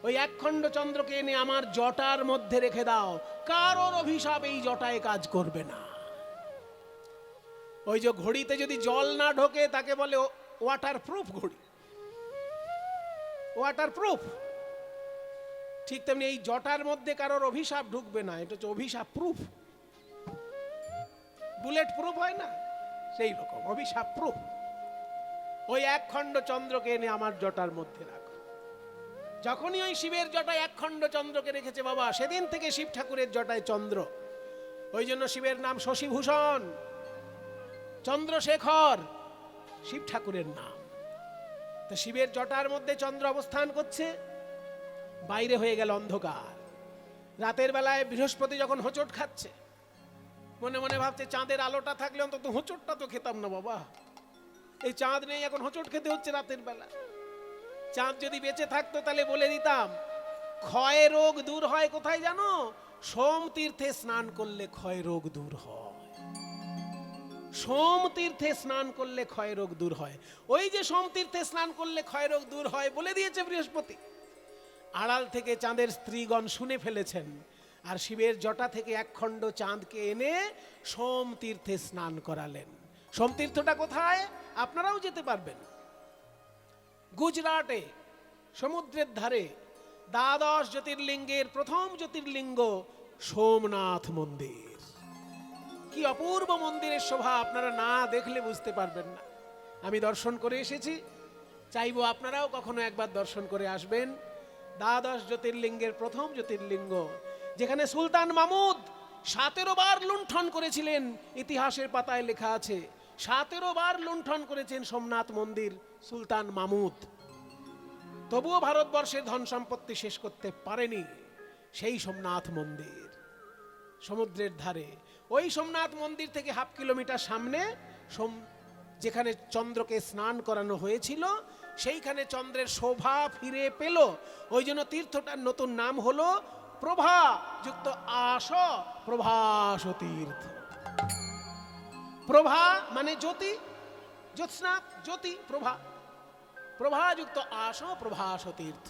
ওই একখণ্ড চন্দ্রকে এনে আমার জটার মধ্যে রেখে দাও, কারোর অভিশাপ এই জটায় কাজ করবে না। ওই যে ঘড়িতে যদি জল না ঢোকে তাকে বলে ওয়াটার প্রুফ ঘড়ি, ওয়াটার প্রুফ। ঠিক তেমনি এই জটার মধ্যে কারোর অভিশাপ ঢুকবে না, এটা হচ্ছে অভিশাপ প্রুফ। বুলেট প্রুফ হয় না, সেই রকম অভিশাপ প্রুফ। ওই একখণ্ড চন্দ্রকে এনে আমার জটার মধ্যে রাখো। যখনই ওই শিবের জটায় একখণ্ড চন্দ্রকে রেখেছে বাবা, সেদিন থেকে শিব ঠাকুরের জটায় চন্দ্র। ওই জন্য শিবের নাম শশীভূষণ, চন্দ্রশেখর শিব ঠাকুরের নাম। তো শিবের জটার মধ্যে চন্দ্র অবস্থান করছে, বাইরে হয়ে গেল অন্ধকার। রাতের বেলায় বৃহস্পতি যখন হোঁচট খাচ্ছে, মনে মনে ভাবছে চাঁদের আলোটা থাকলে অন্তত হোঁচটটা তো খেতাম না বাবা, এই চাঁদ নেই, এখন হোঁচট খেতে হচ্ছে রাতের বেলা। চাঁদ যদি বেঁচে থাকতো তাহলে বলে দিতাম। ক্ষয় রোগ দূর হয় কোথায় জানো? সোম তীর্থে স্নান করলে ক্ষয় রোগ দূর হয়। সোম তীর্থে স্নান করলে ক্ষয় রোগ দূর হয়। ওই যে সোম তীর্থে স্নান করলে ক্ষয় রোগ দূর হয় বলে দিয়েছে বৃহস্পতি। আড়াল থেকে চাঁদের স্ত্রীগণ শুনে ফেলেছেন, আর শিবের জটা থেকে একখণ্ড চাঁদকে এনে সোম তীর্থে স্নান করালেন। সোম তীর্থটা কোথায়? আপনারাও যেতে পারবেন। গুজরাটে সমুদ্রের ধারে দ্বাদশ জ্যোতির্লিঙ্গের প্রথম জ্যোতির্লিঙ্গ সোমনাথ মন্দির। কি অপূর্ব মন্দিরের শোভা, আপনারা না দেখলে বুঝতে পারবেন না। আমি দর্শন করে এসেছি, চাইবো আপনারাও কখনো একবার দর্শন করে আসবেন। দ্বাদশ জ্যোতির্লিঙ্গের প্রথম জ্যোতির্লিঙ্গ, যেখানে সুলতান মাহমুদ 17 বার লুণ্ঠন করেছিলেন। ইতিহাসের পাতায় লেখা আছে 17 বার লুণ্ঠন করেছেন সোমনাথ মন্দির সুলতান মাহমুদ, তবুও ভারতবর্ষের ধন সম্পত্তি শেষ করতে পারেনি। সেই সোমনাথ মন্দির সমুদ্রের ধারে। ওই সোমনাথ মন্দির থেকে হাফ কিলোমিটার সামনে যেখানে চন্দ্রকে স্নান করানো হয়েছিল, সেইখানে চন্দ্রের শোভা ফিরে পেল। ওই জন্য তীর্থটার নতুন নাম হলো প্রভা যুক্ত আস প্রভাস তীর্থ। প্রভা মানে জ্যোতি, জ্যোৎস্না জ্যোতি, প্রভা, প্রভাযুক্ত আস প্রভাস তীর্থ।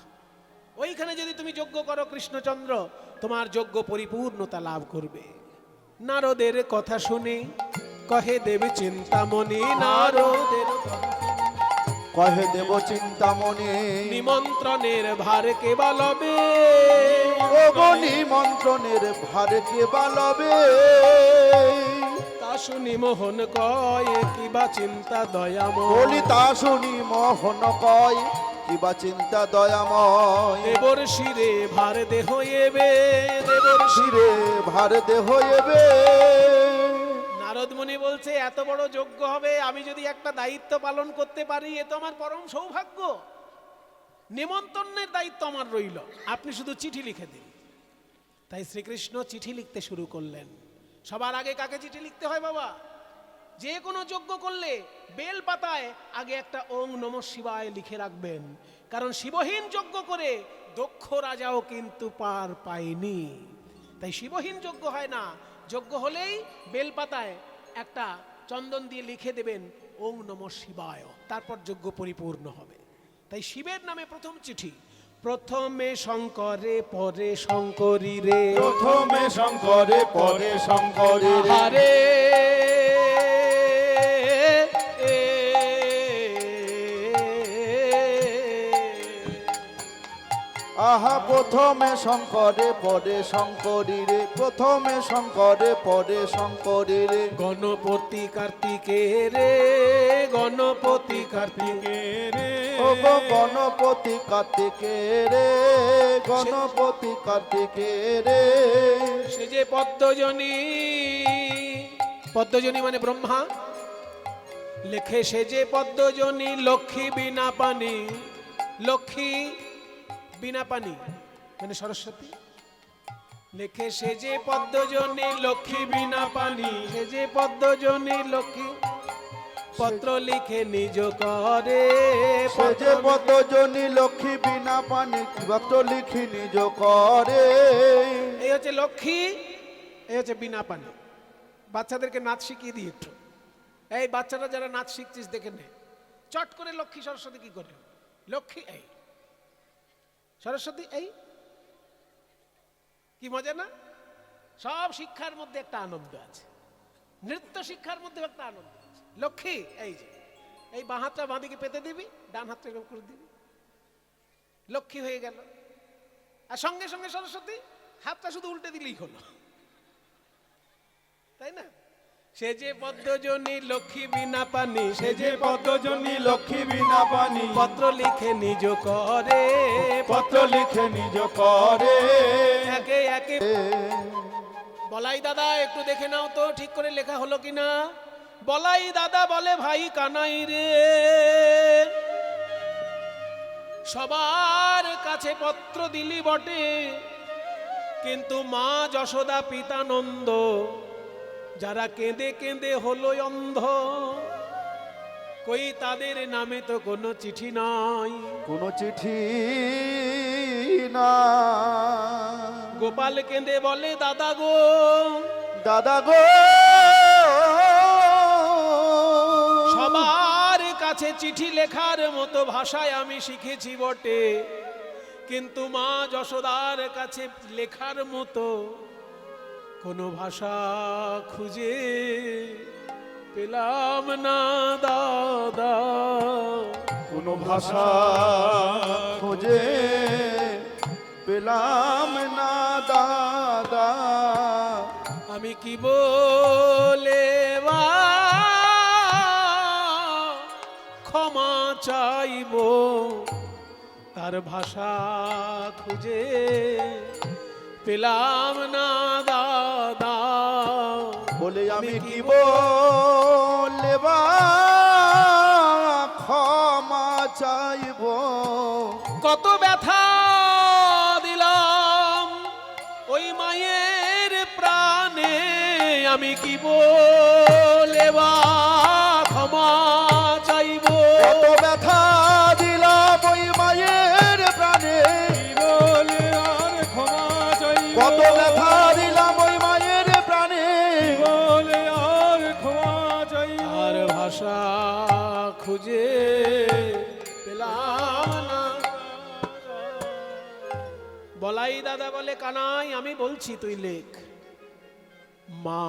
ওইখানে যদি তুমি যজ্ঞ করো কৃষ্ণচন্দ্র, তোমার যজ্ঞ পরিপূর্ণতা লাভ করবে। নারদের কথা শুনে কহে দেব চিন্তামণি, নারদের কহে দেব চিন্তামণি, নিমন্ত্রণের ভার কে বলবে, ও গো নিমন্ত্রণের ভার কে বলবে। তা শুনি মোহন কয় কিবা চিন্তা দয়াময়, বলি তা শুনি মোহন কয় কিবা চিন্তা দয়াময়। দেবর শিরে ভার দেহ এবে, দেবর শিরে। শিরে ভার দেহ এবে। নারদ মুনি বলছে এত বড় যজ্ঞ হবে, আমি যদি একটা দায়িত্ব পালন করতে পারি এ তো আমার পরম সৌভাগ্য। নিমন্ত্রণের দায়িত্ব আমার রইল, আপনি শুধু চিঠি লিখে দিন। তাই শ্রীকৃষ্ণ চিঠি লিখতে শুরু করলেন। সবার আগে কাকে চিঠি লিখতে হয় বাবা? যে কোনো যজ্ঞ করলে বেল পাতায় আগে একটা ওং নমঃ শিবায় লিখে রাখবেন, কারণ শিবহীন যজ্ঞ করে দক্ষ রাজাও কিন্তু পার পায়নি। তাই শিবহীন যজ্ঞ হয় না, যজ্ঞ হলেই বেল পাতায় একটা চন্দন দিয়ে লিখে দেবেন ওং নমঃ শিবায়, তারপর যজ্ঞ পরিপূর্ণ হবে। তাই শিবের নামে প্রথম চিঠি, প্রথমে শঙ্করে পরে শঙ্করী রে, প্রথমে শঙ্করে পরে শঙ্করী রে। আরে আহা প্রথমে শঙ্করে পরে শঙ্করী রে, প্রথমে শঙ্করে পরে শঙ্করী রে। গণপতি কার্তিকে রে, গণপতি কার্তিকে রে, ও গো গণপতি কার্তিকে রে, গণপতি কার্তিকে রে। সে যে পদ্মজনী, পদ্মজনী মানে ব্রহ্মা, লেখে সে যে পদ্মজনী লক্ষ্মী বিনা পানি, লক্ষ্মী বিনা পানি মানে সরস্বতী। লেখে সে যে পদ্মজনী লক্ষ্মী বিনা পানি, সে যে পদ্মজনী লক্ষ্মী, পত্র লিখে নিজ করে, সে যে পদ্মজনী লক্ষ্মী বিনা পানি, পত্র লিখি নিজ করে। এই হচ্ছে লক্ষ্মী, এই হচ্ছে বিনা পানি। বাচ্চাদেরকে নাচ শিখিয়ে দিই একটু। এই বাচ্চারা যারা নাচ শিখছিস দেখে নে, চট করে লক্ষ্মী সরস্বতী কি করে? লক্ষ্মী এই, সরস্বতী এই, কি মজা না? সব শিক্ষার মধ্যে একটা আনন্দ আছে, নৃত্য শিক্ষার মধ্যে একটা আনন্দ আছে। লক্ষ্মী এই যে, এই বাঁ হাতটা বাঁ দিকে পেতে দিবি, ডান হাতটা এরকম করে দিবি, লক্ষ্মী হয়ে গেল। আর সঙ্গে সঙ্গে সরস্বতী, হাতটা শুধু উল্টে দিলেই হলো, তাই না? সে যে পদ্মজনী লক্ষ্মী বিনা পানি, সে যে পদ্মজনী লক্ষ্মী বিনা পানি, পত্র লিখে নিজ করে, পত্র লিখে নিজ করে। একে একে। বলাই দাদা একটু দেখে নাও তো ঠিক করে লেখা হলো কিনা। বলাই দাদা বলে ভাই কানাই রে, সবার কাছে পত্র দিলি বটে, কিন্তু মা যশোদা পিতা নন্দ যারা কেঁদে কেঁদে হলো অন্ধ, কই তাদের নামে তো কোনো চিঠি নাই, কোনো চিঠি না। গোপাল কেঁদে বলে দাদা গো, দাদা গো সবার কাছে চিঠি লেখার মতো ভাষায় আমি শিখেছি বটে, কিন্তু মা যশোদার কাছে লেখার মতো কোনো ভাষা খুঁজে পেলাম না দাদা, কোনো ভাষা খুঁজে পেলাম না দাদা। আমি কি বলে বা ক্ষমা চাইব, তার ভাষা খুঁজে পেলাম না দাদা। বলে আমি কি বলে বা ক্ষমা চাইব, কত ব্যথা দিলাম ওই মায়ের প্রাণে, আমি কি বলে বা ক্ষমা চাইব, কত ব্যথা দিলাম ওই মায়ের প্রাণে, বলে আর ক্ষমা চাইব, কত ব্যথা দিলাম ওই মায়ের প্রাণে, বলে আর ক্ষমা বলাই দাদা বলে, কানাই আমি বলছি তুই লেখ। মা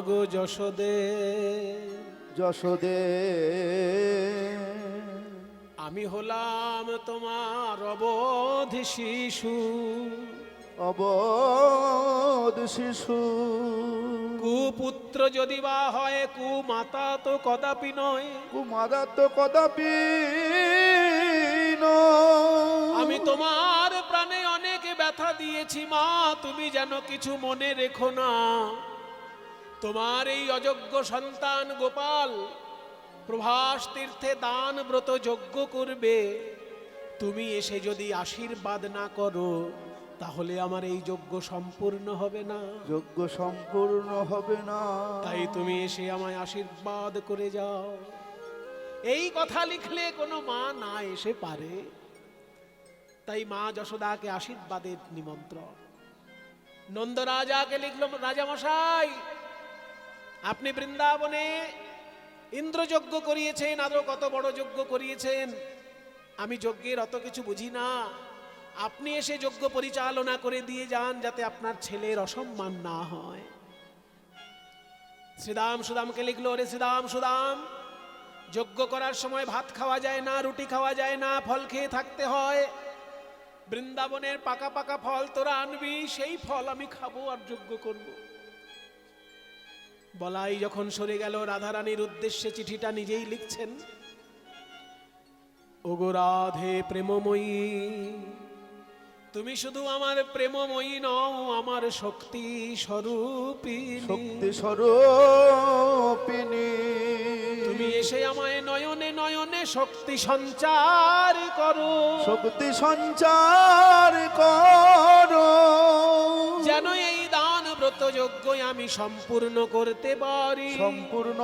গো যশোদে, যশোদে আমি হলাম তোমার অবোধ শিশু, অবোধ শিশু। কুপুত্র যদি বা হয়, কুমাতা তো কদাপি নয়। কুমারা তো কদাপি নয়। আমি তোমার প্রাণে অনেক ব্যথা দিয়েছি মা, তুমি যেন কিছু মনে রেখো না। তোমার এই অযোগ্য সন্তান গোপাল প্রভাস তীর্থে দান ব্রত যজ্ঞ করবে, তুমি এসে যদি আশীর্বাদ না করো তাহলে আমার এই যজ্ঞ সম্পূর্ণ হবে না। যজ্ঞ সম্পূর্ণ হবে না। তাই তুমি এসে আমায় আশীর্বাদ করে যাও। এই কথা লিখলে কোনো মা না এসে পারে, তাই মা যশোদাকে আশীর্বাদের নিমন্ত্রণ। নন্দ রাজাকে লিখল, রাজামশাই আপনি বৃন্দাবনে ইন্দ্রযজ্ঞ করিয়েছেন, আরো কত বড় যজ্ঞ করিয়েছেন, আমি যজ্ঞের অত কিছু বুঝি না। আপনি এসে যজ্ঞ পরিচালনা করে দিয়ে যান, যাতে আপনার ছেলের অসম্মান না হয়। শ্রীদাম সুদামকে লিখলো, রে শ্রীদাম সুদাম, যজ্ঞ করার সময় ভাত খাওয়া যায় না, রুটি খাওয়া যায় না, ফল খেয়ে থাকতে হয়। বৃন্দাবনের পাকা পাকা ফল তোরা আনবি, সেই ফল আমি খাবো আর যজ্ঞ করব। বলাই যখন সরে গেল, রাধারানীর উদ্দেশ্যে চিঠিটা নিজেই লিখছেন। ওগো রাধে প্রেমময়ী, তুমি শুধু আমার প্রেমময়ী নও, আমার শক্তি স্বরূপিণী। শক্তি স্বরূপিণী। তুমি এসে আমায় নয়নে নয়নে শক্তি সঞ্চার করো, শক্তি সঞ্চার করো, যেন এই দান ব্রত যজ্ঞ আমি সম্পূর্ণ করতে পারি, সম্পূর্ণ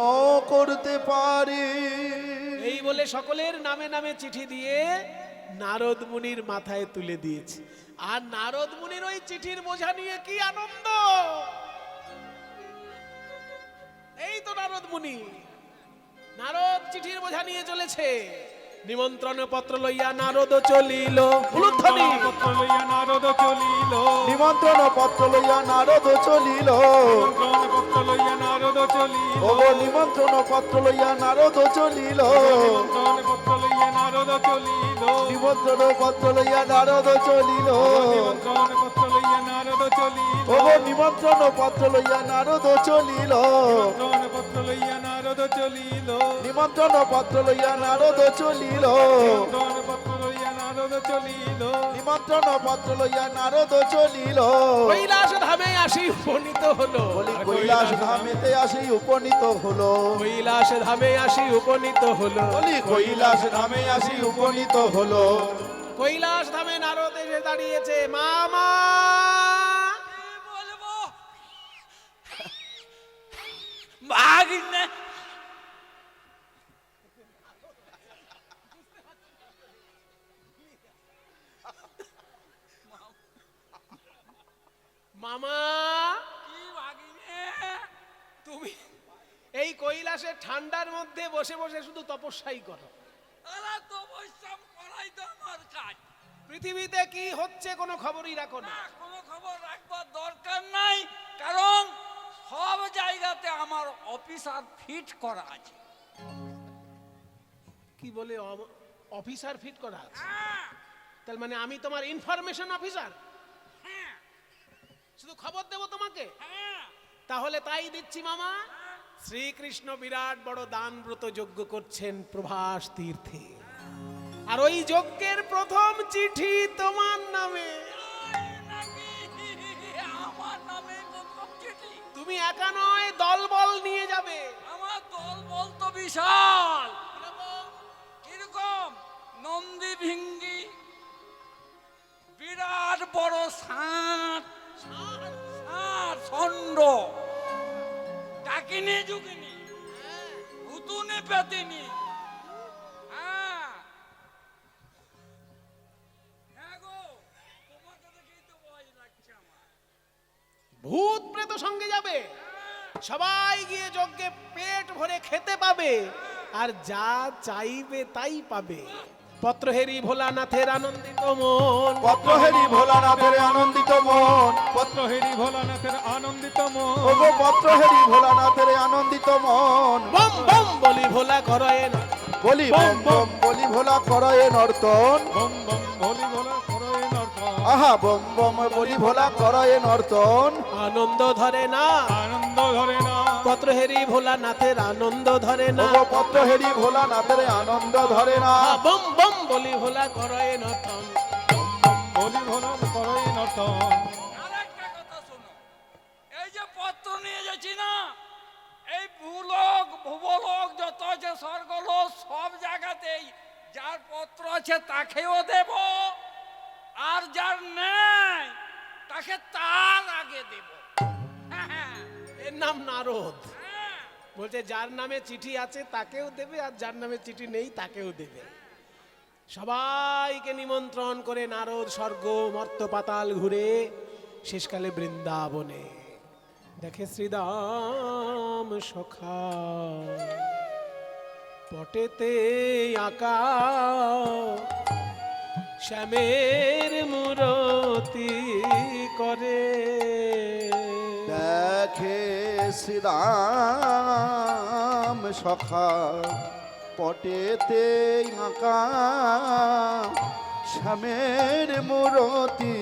করতে পারি। এই বলে সকলের নামে নামে চিঠি দিয়ে নারদ মুনির মাথায় তুলে দিয়েছে। আর নারদ মুনির ওই চিঠির বোঝা নিয়ে কি আনন্দ! এই তো নারদ মুনি, নারদ চিঠির বোঝা নিয়ে চলেছে। নিমন্ত্রণ পত্র লইয়া নারদ চলিল, উলুধ্বনি। পত্র লইয়া নারদ চলিল, নিমন্ত্রণ পত্র লইয়া নারদ চলিল। নিমন্ত্রণ পত্র লইয়া নারদ চলিল, ও নিমন্ত্রণ পত্র লইয়া নারদ চলিল। নিমন্ত্রণ পত্র লইয়া নারদ চলিল, নিমন্ত্রণ পত্র লইয়া নারদ চলিল। নিমন্ত্রণ পত্র লইয়া নারদ চলিল, ও নিমন্ত্রণ পত্র লইয়া নারদ চলিল। নিমন্ত্রণ পত্র লইয়া নারদ চলিল, নিমন্ত্রণ পত্র লইয়া নারদ চলিল। নিমন্ত্রণ পত্র লইয়া নারদ চলিল, নিমন্ত্রণ পত্র লইয়া নারদ চলিল। কৈলাস ধামে আসি উপনীত হলো, বলি কৈলাস ধামেতে আসি উপনীত হলো। কৈলাস ধামে আসি উপনীত হলো। বলি কৈলাস ধামে আসি উপনীত হলো। কৈলাস ধামে নারদ এসে দাঁড়িয়েছে। মামা বলবো ভাগিনে মামা, কি ভাগিনে তুমি এই কৈলাসের ঠান্ডার মধ্যে বসে বসে শুধু তপস্যাই করো। আলা তো বৈশাম করাই তো আমার কাজ। পৃথিবীতে কি হচ্ছে কোনো খবরই রাখো না। না, কোনো খবর রাখবার দরকার নাই, কারণ সব জায়গাতে আমার অফিসার ফিট করা আছে। কি বলে অফিসার ফিট করা আছে? হ্যাঁ, তার মানে আমি তোমার ইনফরমেশন অফিসার, হ্যাঁ, শুধু খবর দেবো তোমাকে। হ্যাঁ। তাহলে তাই দিচ্ছি মামা। শ্রীকৃষ্ণ বিরাট বড় দান ব্রত যজ্ঞ করছেন প্রভাস তীর্থে, আর ওই যজ্ঞের প্রথম চিঠি তোমার নামে। আমার নামে প্রথম চিঠি। তুমি একা নয়, দলবল নিয়ে যাবে। আমার দল বলতো বিশাল। কিরকম? নন্দী ভিঙ্গি, বিরাট বড় ষাঁড়, ষণ্ড, ডাকিনি যুগিনি, ভুতুনি পেতিনি। হ্যাঁ, হ্যাঁ গো, তোমাকে দেখেই তো ভয় লাগছে আমার। ভূত প্রেত সঙ্গে যাবে, সবাই গিয়ে যজ্ঞে পেট ভরে খেতে পাবে, আর যা চাইবে তাই পাবে। পত্রহেরি ভোলানাথের আনন্দিত মন, পত্রহেরি ভোলানাথের আনন্দিত মন, পত্রহেরি ভোলানাথের আনন্দিত মন, ওগো পত্রহেরি ভোলানাথের আনন্দিত মন। বম বম বলি ভোলা করয়ে না, বলি বম বম বলি ভোলা করয়ে নর্তন, বম বম ভোলি ভোলা করয়ে নর্তন, আহা বম বম বলি ভোলা করয়ে নর্তন। আনন্দ ধরে না, আনন্দ ধরে না, পত্রহেরি ভোলানাথের আনন্দ ধরে না, ওগো পত্রহেরি ভোলানাথের আনন্দ ধরে না। বম বম বলি ভোলা করয়ে নর্তন। বলি ভোলা করয়ে নর্তন। আরেকটা কথা শোনো, এই যে পত্র নিয়ে যাচ্ছি না, এই ভূলোক ভূবলোক যত আছে স্বর্গলোক সব জায়গাতেই যার পত্র আছে তাকেও দেব, আর যার নেই তাকে তার আগে দেব। এর নাম নারদ। বলছে যার নামে চিঠি আছে তাকেও দেবে, আর যার নামে চিঠি নেই তাকেও দেবে। সবাইকে নিমন্ত্রণ করে নারদ স্বর্গ মর্ত পাতাল ঘুরে শেষকালে বৃন্দাবনে দেখে শ্রীদাম সখা পটেতে আঁকা শ্যামের মূরতি করে। দেখে শ্রীরাম সখা পটেতে আঁকা শ্যামের মূরতি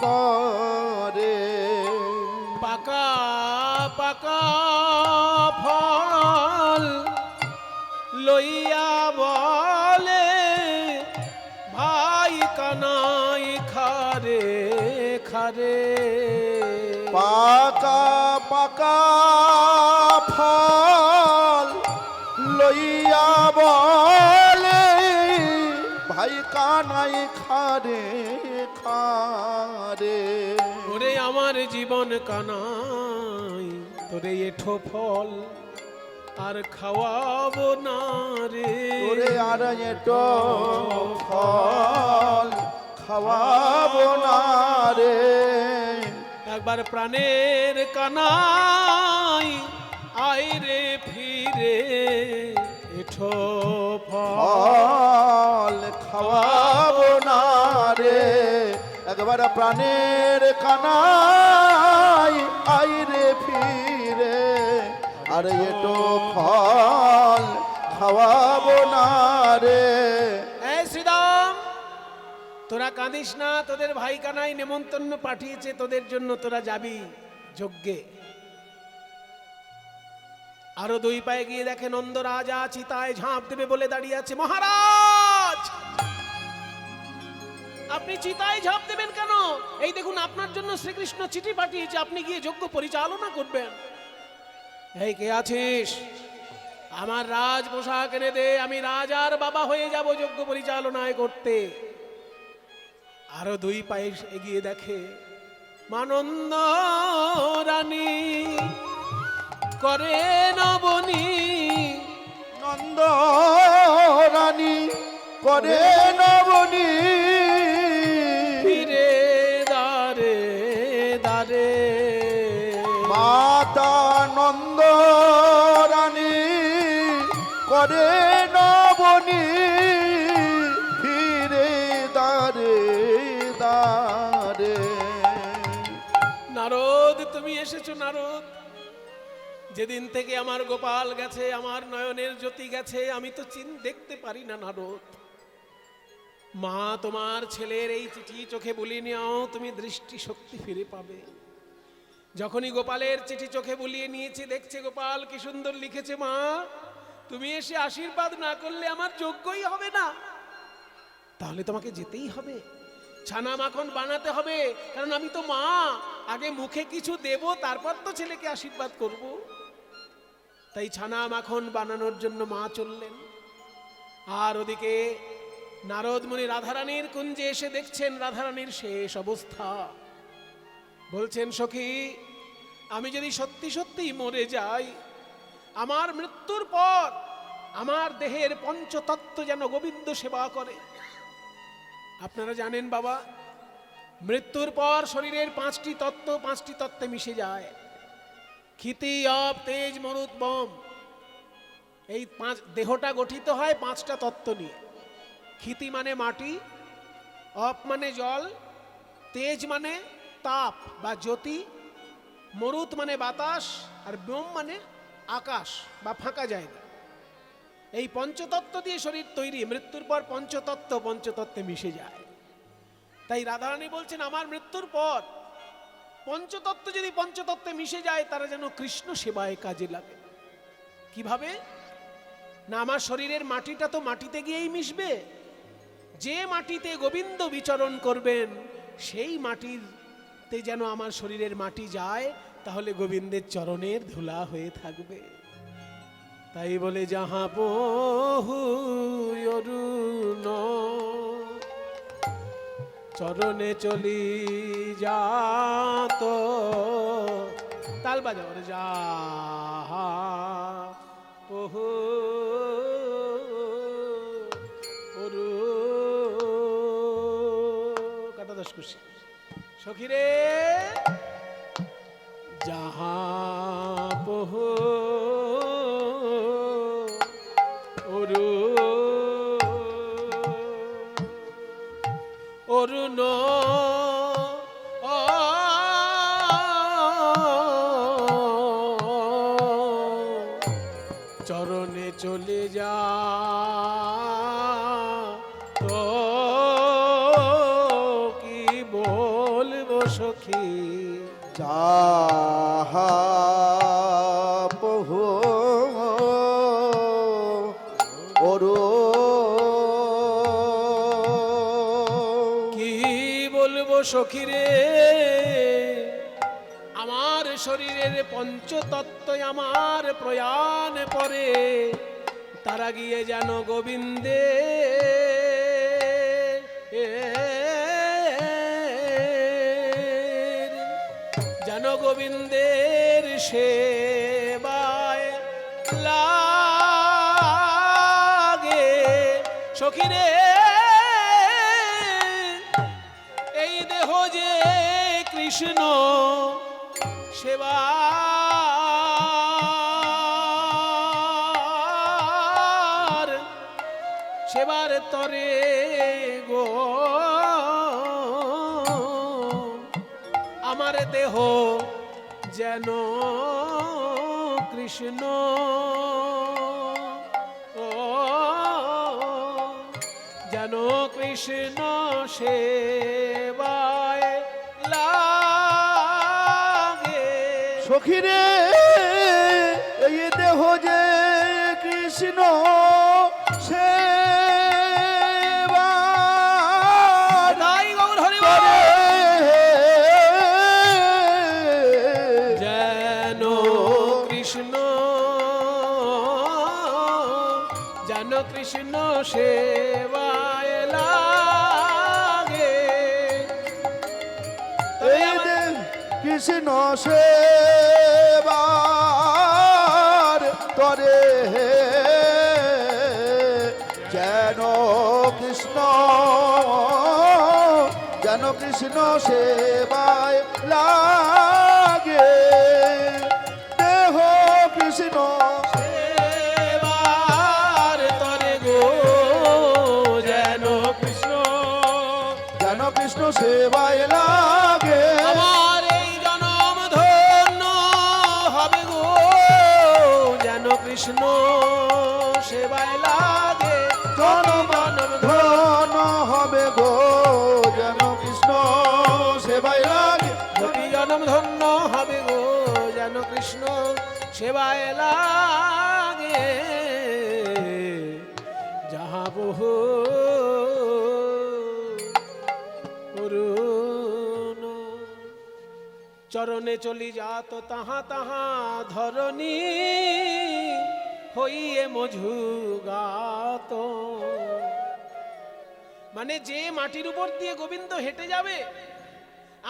করে। পাকা পাকা ফল লইয়া বলে ভাই কানাই খারে খারে। পাকা পাকা ফল লইয়া বলে ভাই কানাই খারে খারে। ওরে আমার জীবন কানাই তোরে এঠো ফল আর খাওয়াবো না রে। ওরে আর এটো ফল খাওয়াবো না রে। একবার প্রাণের কানাই আয় রে ফিরে এঠো ফল। ফল খাওয়াবো না রে। একবার প্রাণের কানাই আইরে ফিরে আর এটো ফল খাওয়াবো না রে। এই শ্রীরাম তোরা কাঁদিস না, তোদের ভাই কানাই নেমন্তন্ন পাঠিয়েছে তোদের জন্য, তোরা যাবি যজ্ঞে। আরো দুই পায়ে গিয়ে দেখে নন্দ রাজা চিতায় ঝাঁপ দেবে বলে দাঁড়িয়ে আছে। মহারাজ আপনি চিতায় ঝাঁপ দেবেন কেন? এই দেখুন আপনার জন্য শ্রীকৃষ্ণ চিঠি পাঠিয়েছে, আপনি গিয়ে যজ্ঞ পরিচালনা করবেন। এই কে আছিস? আমার রাজ পোশাক এনে দে, আমি রাজার বাবা হয়ে যাব যজ্ঞ পরিচালনায় করতে। আরো দুই পায়ে এগিয়ে দেখে মানন্দ রানী করে নবনী। নন্দ রানী করে নবনী ফিরে দারে দারে। মাতা নন্দ রানী করে নবনী ফিরে দারে দারে। নারদ তুমি এসেছো নারদ। যেদিন থেকে আমার গোপাল গেছে, আমার নয়নের জ্যোতি গেছে, আমি তো দেখতে পারি না নারদ। মা তোমার ছেলের এই চিঠি চোখে বুলিয়ে নাও, তুমি দৃষ্টি শক্তি ফিরে পাবে। যখনই গোপালের চিঠি চোখে বুলিয়ে নিয়েছে, দেখছে গোপাল কি সুন্দর লিখেছে। মা তুমি এসে আশীর্বাদ না করলে আমার যোগ্যই হবে না, তাহলে তোমাকে যেতেই হবে, ছানা মাখন বানাতে হবে, কারণ আমি তো মা। আগে মুখে কিছু দেব, তারপর তো ছেলেকে আশীর্বাদ করব। তাই ছানা মাখন বানানোর জন্য মা চললেন। আর ওদিকে নারদ মুনি রাধারানীর কুঞ্জে এসে দেখছেন রাধারানীর শেষ অবস্থা। বলছেন সখী আমি যদি সত্যি সত্যি মরে যাই, আমার মৃত্যুর পর আমার দেহের পঞ্চতত্ত্ব যেন গোবিন্দ সেবা করে। আপনারা জানেন বাবা, মৃত্যুর পর শরীরের পাঁচটি তত্ত্বে মিশে যায়। ক্ষিতি অপ তেজ মরুত বম, এই দেহটা গঠিত হয় পাঁচটা তত্ত্ব নিয়ে। ক্ষিতি মানে মাটি, অপ মানে জল, তেজ মানে তাপ বা জ্যোতি, মরুত মানে বাতাস, আর ব্যোম মানে আকাশ বা ফাঁকা জায়গা। এই পঞ্চতত্ত্ব দিয়ে শরীর তৈরি। মৃত্যুর পর পঞ্চতত্ত্বে মিশে যায়। তাই রাধারানী বলছেন আমার মৃত্যুর পর পঞ্চতত্ত্ব যদি পঞ্চতত্ত্বে মিশে যায় তারা যেন কৃষ্ণ সেবায় কাজে লাগে। কিভাবে? না, আমার শরীরের মাটিটা তো মাটিতে গিয়েই মিশবে। যে মাটিতে গোবিন্দ বিচরণ করবেন সেই মাটিতে যেন আমার শরীরের মাটি যায়, তাহলে গোবিন্দের চরণের ধুলা হয়ে থাকবে। তাই বলে যাহা বহু অরুণ চরণে চলি যাত, তাল বাজাও রে, যাহা বহু কাটা দশ খুশি সখীরে, যাহা বহু অরুণ চরণে চলে যা তো কি বলবো সখী, যাহা বহু কি বলবো সখী রে, আমার শরীরের পঞ্চতত্ত্ব আমার প্রয়াণ পরে, তারা গিয়ে যেন গোবিন্দে যেন গোবিন্দের সেবায় লাগে সখী রে। এই দেহ যে কৃষ্ণ সেবার তরে গো, আমার দেহ যেন কৃষ্ণ ও যেন কৃষ্ণ সেবায় লাগে সখীরে, এই দেহ যে কৃষ্ণ সেবা তাই গৌর হরি বল। করে, যেন কৃষ্ণ যেন কৃষ্ণ সেবায় লাগে। এই দেহ কৃষ্ণ সেবার তরে যেন কৃষ্ণ সেবায় লাগে, দেহ কৃষ্ণ সেবার তরে গো, যেন কৃষ্ণ সেবায় লাগে, আমার এই জনম ধন্য হবে গো, যেন কৃষ্ণ সেবায় লাগে। জনম ধন হবে গো, যেন কৃষ্ণ সেবায় লাগে, কোটি জনম ধন্য হবে গো, যেন কৃষ্ণ সেবায় লাগে। যাহা বহু অরুণ চরণে চলি যাত, তাহা তাহা ধরণী হইয়ে মধু গাত। মানে যে মাটির উপর দিয়ে গোবিন্দ হেঁটে যাবে,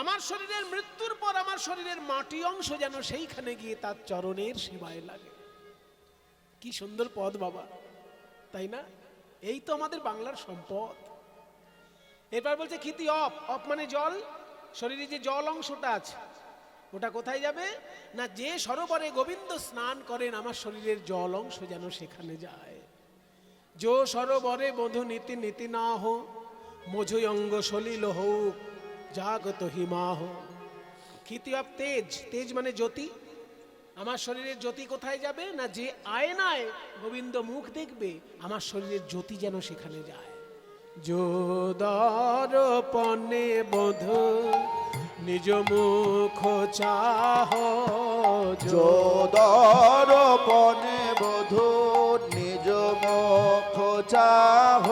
আমার শরীরের মৃত্যুর পর আমার শরীরের মাটি অংশ যেন সেইখানে গিয়ে তার চরণের সেবায় লাগে। কি সুন্দর পদ বাবা, তাই না? এই তো আমাদের বাংলার সম্পদ। এরপর বলছে ক্ষিতি অপ, অপ মানে জল। শরীরে যে জল অংশটা আছে ওটা কোথায় যাবে? না, যে সরোবরে গোবিন্দ স্নান করেন আমার শরীরের জল অংশ যেন সেখানে যায়। जो सरोबरे बधु नीति नीति ना हो मझु अंग सलिल হোক জাগত হিমাহ। খিতি অফ তেজ, তেজ মানে জ্যোতি। আমার শরীরের জ্যোতি কোথায় যাবে না, যে আয়নায় গোবিন্দ মুখ দেখবে আমার শরীরের জ্যোতি যেন সেখানে যায়। দর্পণে বধু নিজ মুখ চাহ, দর্পণে বধূ নিজ মুখ চাহ,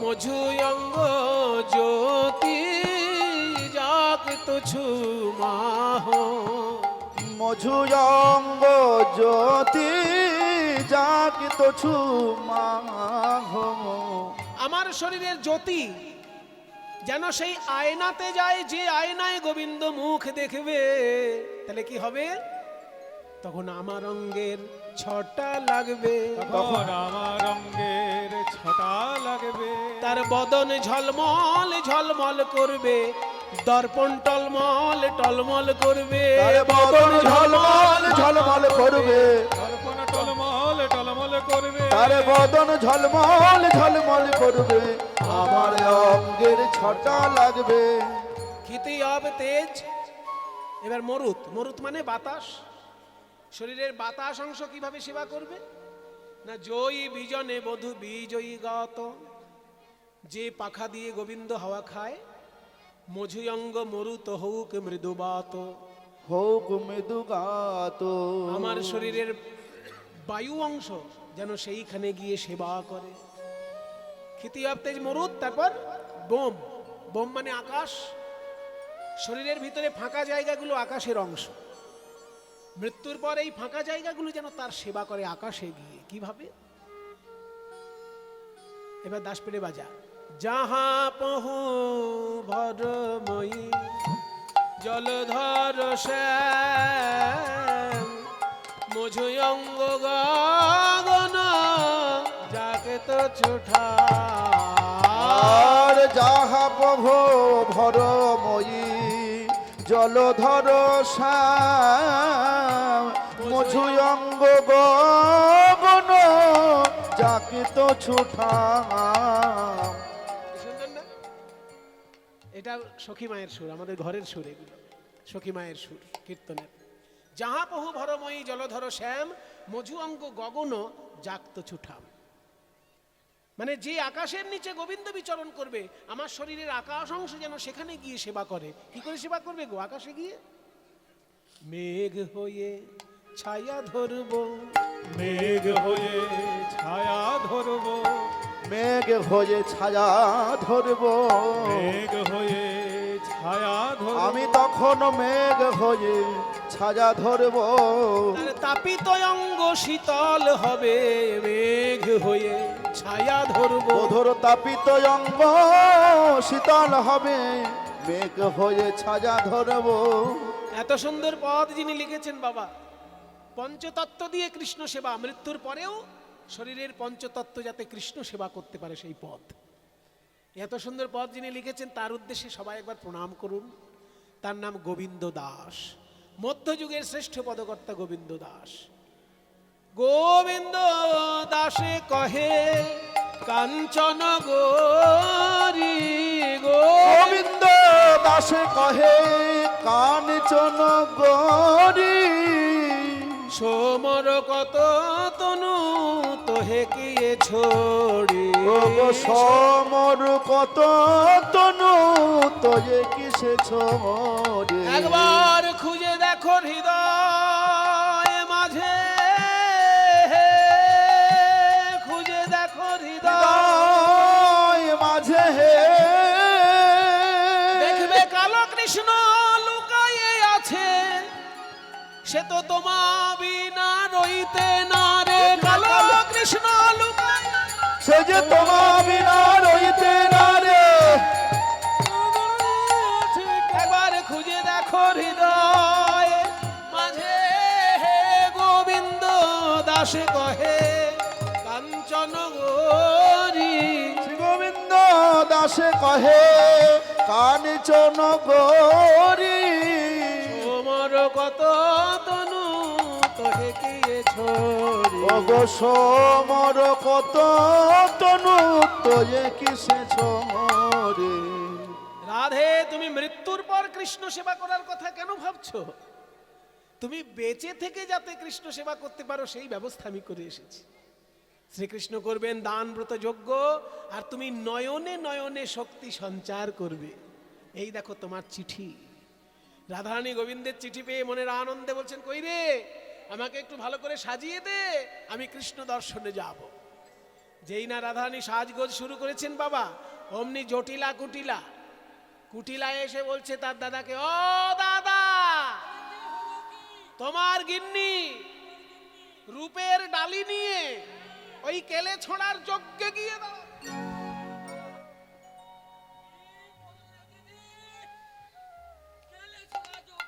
মঝু অঙ্গ জ্যোতি জাগত ছুমাহ। মঝু অঙ্গ জ্যোতি জাগিত ছুমাহ। আমার শরীরের জ্যোতি যেন সেই আয়নাতে যায়, যে আয়নায় গোবিন্দ মুখ দেখবে, তাহলে কি হবে? তখন আমার অঙ্গের ছটা লাগবে, তখন আমার অঙ্গের ছটা লাগবে, তার বদন ঝলমল ঝলমল করবে, দর্পণ টলমল টলমল করবে, তার বদন ঝলমল ঝলমল করবে, দর্পণ টলমল টলমল করবে, তার বদন ঝলমল ঝলমল করবে, আমার অঙ্গের ছটা লাগবে। খিতি অব তেজ। এবার মরুত, মরুত মানে বাতাস। শরীরের বাতাস অংশ কিভাবে সেবা করবে না, জয়ী বিজনে বধু বিজয়ী গাত, যে পাখা দিয়ে গোবিন্দ হাওয়া খায়, মঝু অঙ্গ মরুত হৌক মৃদুবাত। হোক মৃদুগাত। আমার শরীরের বায়ু অংশ যেন সেইখানে গিয়ে সেবা করে। খিতি অব তেজ মরুত। তারপর বোম, বোম মানে আকাশ। শরীরের ভিতরে ফাঁকা জায়গাগুলো আকাশের অংশ। মৃত্যুর পর এই ফাঁকা জায়গাগুলো যেন তার সেবা করে আকাশে গিয়ে। কিভাবে? এবার দাসপেড়ে বাজা। যাহা পহু ভরময়ী জলধর শ্যাম, মঝু অঙ্গ গগন যাকে তো ছোঠা। আর যাহা প্রভু ভরময়ী জলধর শ্যাম, মঝু অঙ্গ গগন যাকে তো ছুটাম। শুনবেন না? এটা সখী মায়ের সুর, আমাদের ঘরের সুর এগুলো, সখী মায়ের সুর কীর্তনের। যাহা বহু ভরময়ী জলধর শ্যাম, মঝু অঙ্গ গগন জাগত ছুটাম। মানে যে আকাশের নিচে গোবিন্দ বিচরণ করবে, আমার শরীরের আকাশ অংশ যেন সেখানে গিয়ে সেবা করে। কি করে সেবা করবে গো আকাশে গিয়ে? মেঘ হয়ে ছায়া ধরব, মেঘ হয়ে ছায়া ধরব, মেঘ হয়ে ছায়া ধরব, মেঘ হয়ে ছায়া ধরব, আমি তখন মেঘ হয়ে ছায়া ধরব। তার তাপিত অঙ্গ শীতল হবে, মেঘ হয়ে ছায়া ধরব। বধুর তাপিত অঙ্গ শীতল হবে, মেঘ হয়ে ছায়া ধরব। এত সুন্দর পদ যিনি লিখেছেন বাবা, পঞ্চতত্ত্ব দিয়ে কৃষ্ণ সেবা, মৃত্যুর পরেও শরীরের পঞ্চতত্ত্ব যাতে কৃষ্ণ সেবা করতে পারে সেই পদ। এত সুন্দর পদ যিনি লিখেছেন তার উদ্দেশ্যে সবাই একবার প্রণাম করুন। তার নাম গোবিন্দ দাস, মধ্যযুগের শ্রেষ্ঠ পদকর্তা গোবিন্দ দাস। গোবিন্দ দাসে কহে কাঞ্চন গৌরী, গোবিন্দ দাসে কহে কাঞ্চন গৌরী, সোমর কত তনু তোহে কিয়ে ছড়ি। ওগো সমর কত তনু তোয়ে কিসে ছড়ে। একবার খুঁজে দেখো হৃদয় মাঝে, খুঁজে দেখো হৃদয় মাঝে হে, দেখবে কালো কৃষ্ণ লুকায়ে আছে, সে তো তোমা বিনা রইতে না রে। কালো কৃষ্ণ লুকায়, সে যে তোমা বিনা রইতে না রে। একবার খুঁজে দেখো হৃদয় মাঝে, হে গোবিন্দ দাসে কহে কাঞ্চন গৌরী। শ্রী গোবিন্দ দাসে কহে কাঞ্চন গৌরী, তোমার কত তনু তোহে কিয়েছ ছড়ি ওগো সমর কত তনুক্ত কিসে ছড়ে। রাধে, তুমি মৃত্যুর পর কৃষ্ণ সেবা করার কথা কেন ভাবছো? তুমি বেঁচে থেকে যাতে কৃষ্ণ সেবা করতে পারো সেই ব্যবস্থা আমি করে এসেছি। শ্রীকৃষ্ণ করবেন দান ব্রত যজ্ঞ, আর তুমি নয়নে নয়নে শক্তি সঞ্চার করবে। এই দেখো তোমার চিঠি। রাধারানী গোবিন্দের চিঠি পেয়ে মনের আনন্দে বলছেন, কই রে, আমাকে একটু ভালো করে সাজিয়ে দে, আমি কৃষ্ণ দর্শনে যাব। যেই না রাধারানী সাজগোজ শুরু করেছেন বাবা, অমনি জটিলা কুটিলা কুটিলা এসে বলছে তার দাদাকে, ও দাদা, তোমার গিন্নি রূপের ডালি নিয়ে ওই কেলে ছোড়ার যজ্ঞে গিয়ে দাও।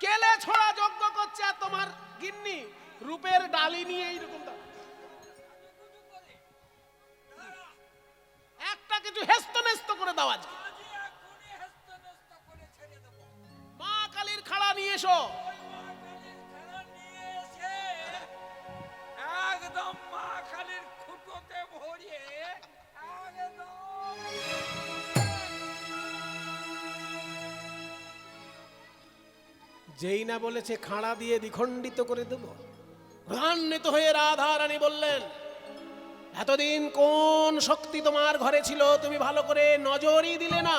কেলে ছোড়া যজ্ঞ করছে, আর তোমার গিন্নি রূপের ডালি নিয়ে এইরকম দাও। একটা কিছু হেস্ত নেস্ত করে দাও আজকে। মা কালীর খাড়া নিয়ে এসো। একদম মা খালির খুঁটোতে ভরিয়ে একদম যেই না বলেছে খাড়া দিয়ে দ্বিখণ্ডিত করে দেব, রান্বিত হয়ে রাধারানী বললেন, এতদিন কোন শক্তি তোমার ঘরে ছিল তুমি ভালো করে নজরই দিলে না,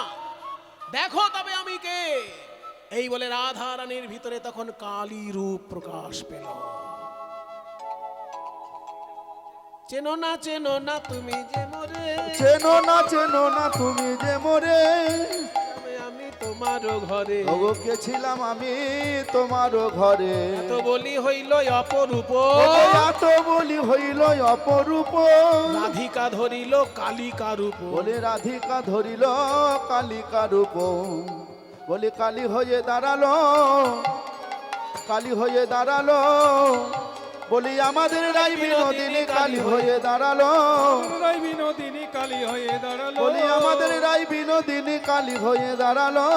দেখো তবে আমি কে। এই বলে রাধারানীর ভিতরে তখন কালী রূপ প্রকাশ পেল। চেনো না তুমি যে মোরে, চেনো না তুমি যে মোরে, আমি তোমারও ঘরে। ওগো কে ছিলাম আমি তোমারও ঘরে। এত বলি হইল অপরূপ, ওগো এত বলি হইল অপরূপ, রাধিকা ধরিল কালিকা রূপ। বলে রাধিকা ধরিল কালিকা রূপ, বলে কালী হয়ে দাঁড়ালো, কালী হয়ে দাঁড়ালো, বলি আমাদের রাই বিনোদিনী কালী হয়ে দাঁড়ালো, রাই বিনোদিনী কালী হয়ে দাঁড়ালো, বলি আমাদের রাই বিনোদিনী কালী হয়ে দাঁড়ালো,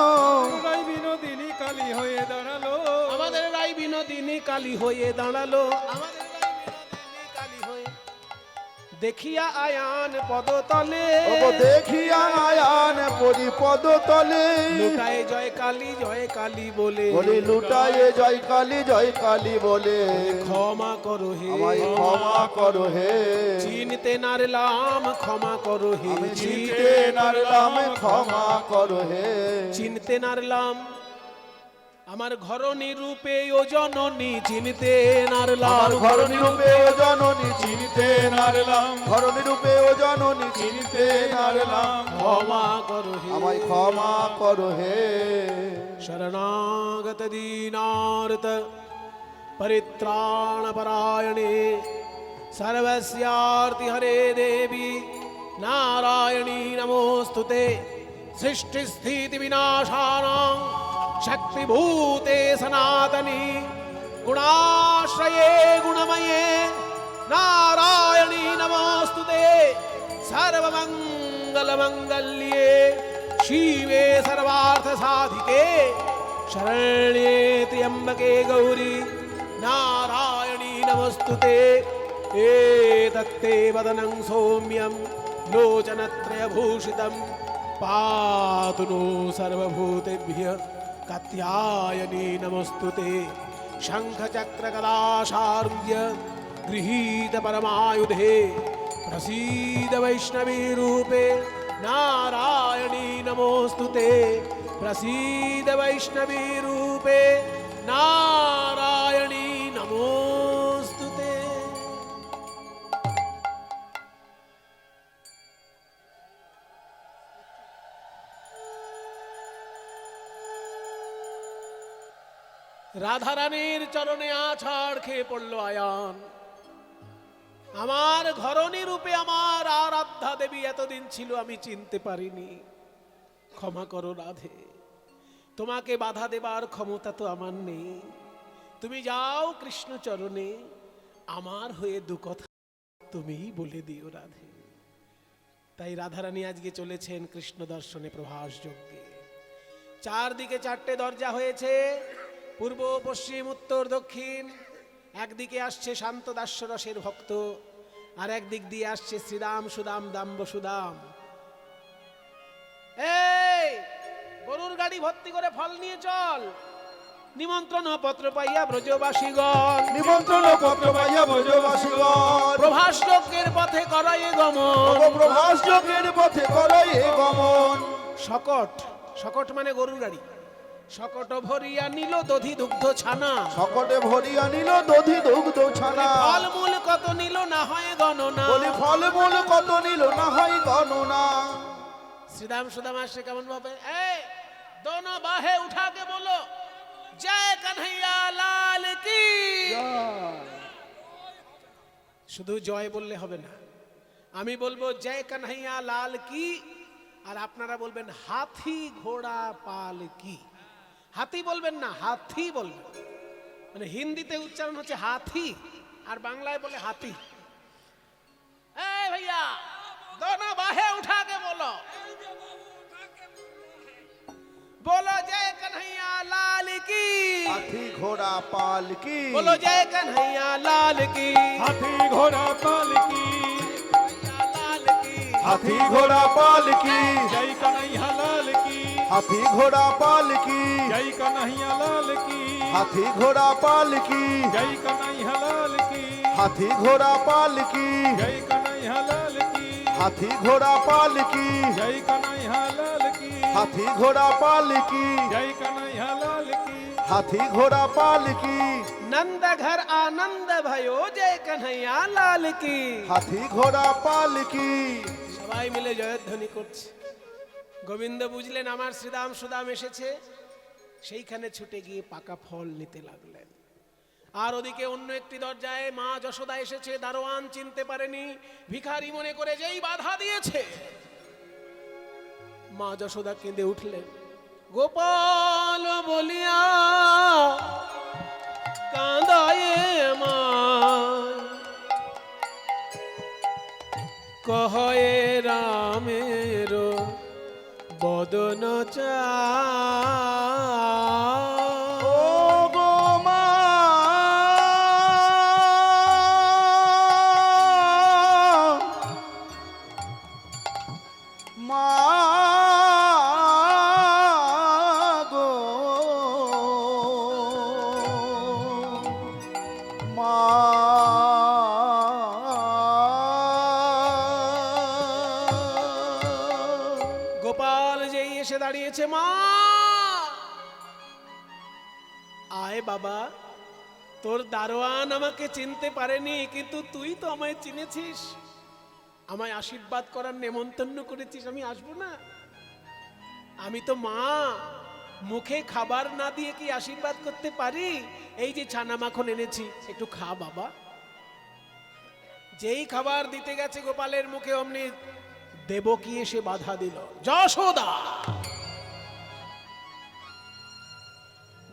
রাই বিনোদিনী কালী হয়ে দাঁড়ালো, আমাদের রাই বিনোদিনী কালী হয়ে দাঁড়ালো, আমাদের রাই বিনোদিনী কালী হয়ে। দেখিয়া আয়ান পদতলে, ওগো দেখিয়া আয়ান পরি পদ তলে, লুকায় জয় কালী বলে, বলি লুটায়ে জয় কালী বলে, ক্ষমা করো হে, আমায় ক্ষমা করো হে, চিনতে নারলাম ক্ষমা করো হে, আমি চিনতে নারলাম ক্ষমা করো হে, চিনতে নারলাম আমার ঘরণী রূপে ও জননী, চিনতে নারলাম আমার ঘরণী রূপে ও জননী চিনতে নারলাম, ঘরণী রূপে ও জননী চিনতে নারলাম, ক্ষমা করো হে, আমায় ক্ষমা করো হে। শরণাগত দীনার্ত परित्राण परायणे सर्वस्यार्ति हरे देवी नारायणी नमोस्तुते सृष्टि स्थिति विनाशानां शक्तिभूते सनातनी गुणाश्रये गुणमये नारायणी नमोस्तुते सर्वमंगलमंगल्ये शिवे सर्वार्थ साधिके शरण्ये त्र्यंबके गौरी नारायणी नमोस्तुते एतत्ते वदनं सौम्यं लोचनत्रयभूषितं पातु नो सर्वभूतेभ्यः कात्यायनी नमोस्तुते शङ्खचक्रकलाशार्घ्य गृहीत परमायुधे प्रसीद वैष्णवी रूपे नारायणी नमोस्तुते प्रसीद वैष्णवी रूपे नारायणी नमोस्तुते। রাধারানীর চরণে আছাড় খেয়ে পড়ল আয়ান। আমার ঘরণী রূপে আমার আরাধ্যা দেবী এতদিন ছিল আমি চিনতে পারিনি, ক্ষমা করো রাধে, তোমাকে বাধা দেবার ক্ষমতা তো আমার নেই। তুমি যাও কৃষ্ণ চরণে, আমার হয়ে দু কথা তুমিই বলে দিও রাধে। তাই রাধারানী আজকে চলেছেন কৃষ্ণ দর্শনে প্রভাস যজ্ঞে। চারদিকে চারটে দরজা হয়েছে, পূর্ব পশ্চিম উত্তর দক্ষিণ। একদিকে আসছে শান্ত দাস্যরসের ভক্ত, আর একদিক দিয়ে আসছে শ্রীরাম সুদাম দাম্ব সুদাম। এই গরুর গাড়ি ভর্তি করে ফল নিয়ে চল, নিমন্ত্রণ পত্র পাইয়া ব্রজবাসীগণ, নিমন্ত্রণ পত্র পাইয়া ব্রজবাসীগণ, প্রভাস যজ্ঞের পথে করায় গমন, প্রভাস যোগের পথে করাই এ গমন। শকট, শকট মানে গরুর গাড়ি, শকট ভরিয়া নিল দধি দুগ্ধ ছানা, সকটে ভরিয়া নিল দধি দুগ্ধ ছানা। ফলমূল কত নিল না হয় গণনা, বলি ফল মূল কত নিল না হয় গণনা। শ্রীরাম সুদাম আসছে কেমন ভাবে, এই দোনো বাহে উঠা के बोलो जय कन्हैया लाल की। শুধু জয় বললে হবে না, আমি বলবো জয় কানহাইয়া লাল কি, আর আপনারা বলবেন হাতি ঘোড়া পাল কি। হাতি বলবেন না, হাতি বলবেন, মানে হিন্দিতে উচ্চারণ হচ্ছে হাতি আর বাংলায় বলে হাতি। এই भैया दोनों बाहें उठा के बोलो, बोलो जय कन्हैया लाल की, हाथी घोड़ा पाल की, बोलो जय कन्हैया लाल की, हाथी घोड़ा पाल की, लाल की, हाथी घोड़ा पाल की, जय कन्हैया लाल की, हाथी घोड़ा पाल की, जय कन्हैया लाल की, हाथी घोड़ा पाल की, जय कन्हैया लाल की, हाथी घोड़ा पाल की, जय कन्हैया लाल की, हाथी घोड़ा पाल की, जय कन्हैया लाल की, हाथी घोड़ा पाल की, जय कन्हैया लाल की, हाथी घोड़ा पाल की, नंद घर आनंद भयो जय कन्हैया लाल की। हाथी घोड़ा पाल की। সবাই মিলে জয়ধ্বনি করছে। গোবিন্দ বুঝলেন আমার শ্রীরাম সুদাম এসেছে, সেইখানে ছুটে গিয়ে পাকা ফল নিতে লাগলেন। আর ওদিকে অন্য একটি দরজায় মা যশোদা এসেছে, দারোয়ান চিনতে পারেনি, ভিখারি মনে করে যেই বাধা দিয়েছে, মা যশোদা কেঁদে উঠলেন, গোপাল বলিয়া কাঁদায় মা, কহে রামের বদন চা। ও গো মা, মা গো, মা গোপাল যেই এসে দাঁড়িয়েছে, মা আয় বাবা, তোর দারোয়ান আমাকে চিনতে পারেনি, কিন্তু তুই তো আমায় চিনেছিস, আমায় আশীর্বাদ করার নেমন্তন্ন করেছিস, আমি আসবো না? আমি তো মা, মুখে খাবার না দিয়ে কি আশীর্বাদ করতে পারি? এই যে ছানা মাখন এনেছি, একটু খা বাবা। যেই খাবার দিতে গেছে গোপালের মুখে, অমনি দেবকী এসে বাধা দিল, যশোদা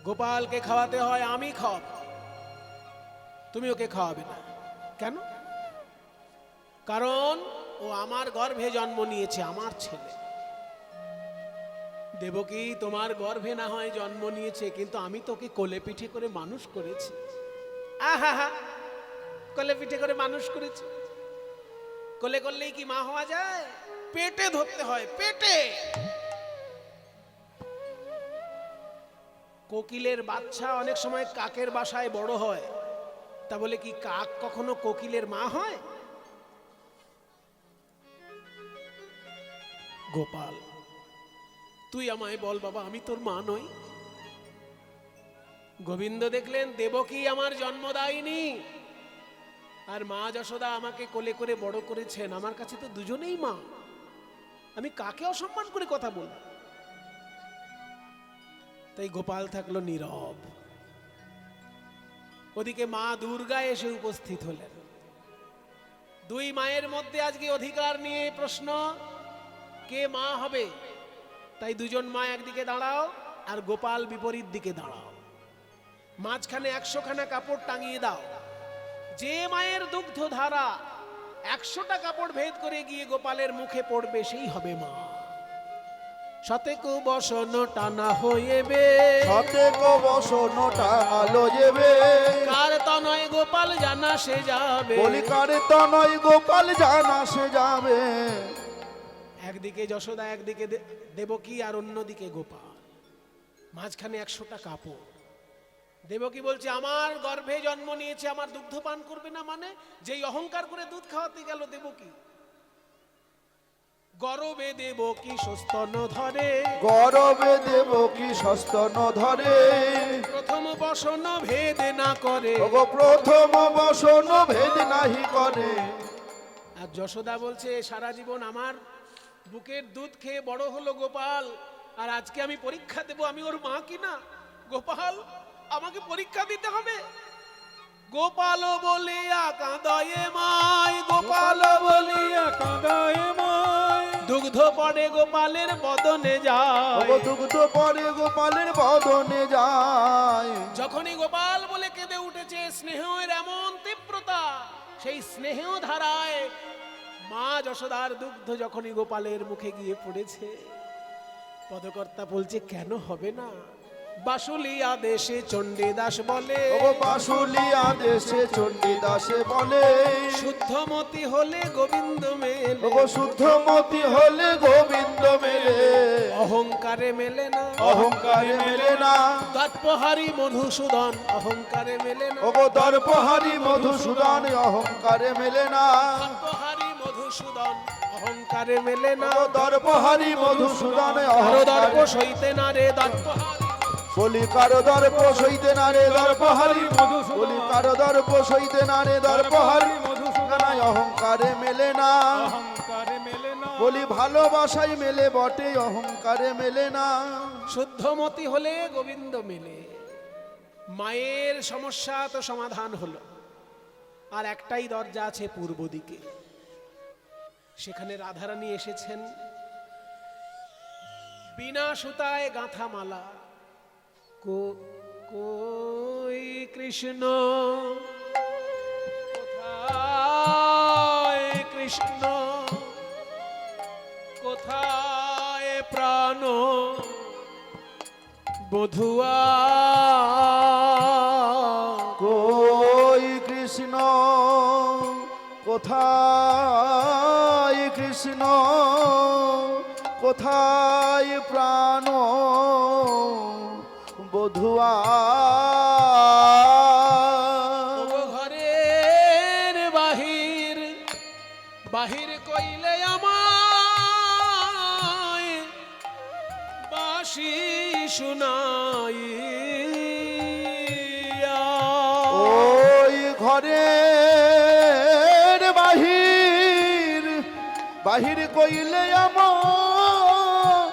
গোপালকে খাওয়াতে হয় আমি খাওয়াবো, তুমি ওকে খাওয়াবে না। কেন? কারণ ও আমার গর্ভে জন্ম নিয়েছে, আমার ছেলে। দেবকী তোমার গর্ভে না হয় জন্ম নিয়েছে, কিন্তু আমি তোকে কোলে পিঠে করে মানুষ করেছি। আহা হা, কোলে পিঠে করে মানুষ করেছি। কোলে করলেই কি মা হওয়া যায়? পেটে ধরতে হয়, পেটে। কোকিলের বাচ্চা অনেক সময় কাকের বাসায় বড় হয়, তা বলে কি কাক কখনো কোকিলের মা হয়? গোপাল, তুই আমায় বল বাবা, আমি তোর মা নই? গোবিন্দ দেখলেন দেবকী আমার জন্মদায়িনী, আর মা যশোদা আমাকে কোলে করে বড় করেছেন, আমার কাছে তো দুজনেই মা, আমি কাকে অসম্মান করে কথা বলব? তাই গোপাল থাকলো নীরব। ওদিকে মা দুর্গা এসে উপস্থিত হলেন। দুই মায়ের মধ্যে আজকে অধিকার নিয়ে প্রশ্ন, কে মা হবে? তাই দুজন মা একদিকে দাঁড়াও, আর গোপাল বিপরীত দিকে দাঁড়াও। মাঝখানে 100 খানা কাপড় টাঙিয়ে দাও, যে মায়ের দুগ্ধ ধারা 100টা কাপড় ভেদ করে গিয়ে গোপালের মুখে পড়বে, সেই হবে মা। শতেক বসন টানা হইবে, শতেক বসন টাঙালো যাবে, কার তনয় গোপাল জানা সে যাবে। বলি কারে তনয় গোপাল জানা সে যাবে। একদিকে যশোদা, একদিকে দেবকী, আর অন্যদিকে গোপাল, মাঝখানে 100টা কাপড়। দেবকী বলছে আমার গর্ভে জন্ম নিয়েছে, আমার দুগ্ধ পান করবে না, মানে যেই অহংকার করে দুধ খাওয়াতে গেল দেবকী, গরবে দেবকী সস্তন ধরে, গরবে দেব কি সস্তন ধরে, প্রথম বসন ভেদ না করে। ওগো প্রথম বসন ভেদ নাহি করে। আর যশোদা বলছে সারা জীবন আমার বুকের দুধ খেয়ে বড় হলো গোপাল, আর আজকে আমি পরীক্ষা দেব আমি ওর মা কিনা। গোপাল আমাকে পরীক্ষা দিতে হবে। গোপাল বলিয়া কাঁদয়ে মাই, গোপাল বলিয়া কাঁদায় মায়, দুগ্ধ পড়ে গোপালের বদনে যায়। ওগো দুগ্ধ পরে গোপালের বদনে যায়। যখনই গোপাল বলে কেঁদে উঠেছে, স্নেহের এমন তীব্রতা, সেই স্নেহ ধারায় মা যশোদার দুগ্ধ যখনই গোপালের মুখে গিয়ে পড়েছে, পদকর্তা বলছে কেন হবে না। বাসুলিয়া দেশে চণ্ডীদাস বলে, ওগো বাসুলিয়া দেশে চণ্ডীদাসে বলে, শুদ্ধমতি হলে গোবিন্দ মেলে। ওগো শুদ্ধমতি হলে গোবিন্দ মেলে, অহংকারে মেলে না, অহংকারে মেলে না। তৎপহারি মধুসূদন অহংকারে মেলে না, ওগো দর্পহারি মধুসূদন অহংকারে মেলে না, তৎপহারি মধুসূদন অহংকারে মেলে না। ওগো দর্পহারি মধুসূদন আরো দর্প অহংকারে। সইতে না রে দর্পহারি, বলি কারো দর্প সইতে না রে দর্পহারি, বলি কারো দর্প সইতে না রে দর্পহারি, গানায় অহংকারে মেলে না। অহংকারে মেলে না। বলি ভালোবাসাই মেলে বটে, অহংকারে মেলে না। শুদ্ধমতি হলে গোবিন্দ মেলে। মায়ের সমস্যা তো সমাধান হলো, আর একটাই দরজা আছে পূর্ব দিকে, সেখানে রাধারানী এসেছেন বিনা সুতায় গাঁথা মালা। কই কৃষ্ণ কোথায়, কৃষ্ণ কোথায় প্রাণ বধুয়া। কই কৃষ্ণ কোথায়, কৃষ্ণ কোথায় প্রাণ বধুয়া। ও ঘরের বাহির, বাহির কইলে আমায় বাঁশি শুনাই। ওই ঘরের বাহির, বাহির কইলে আমার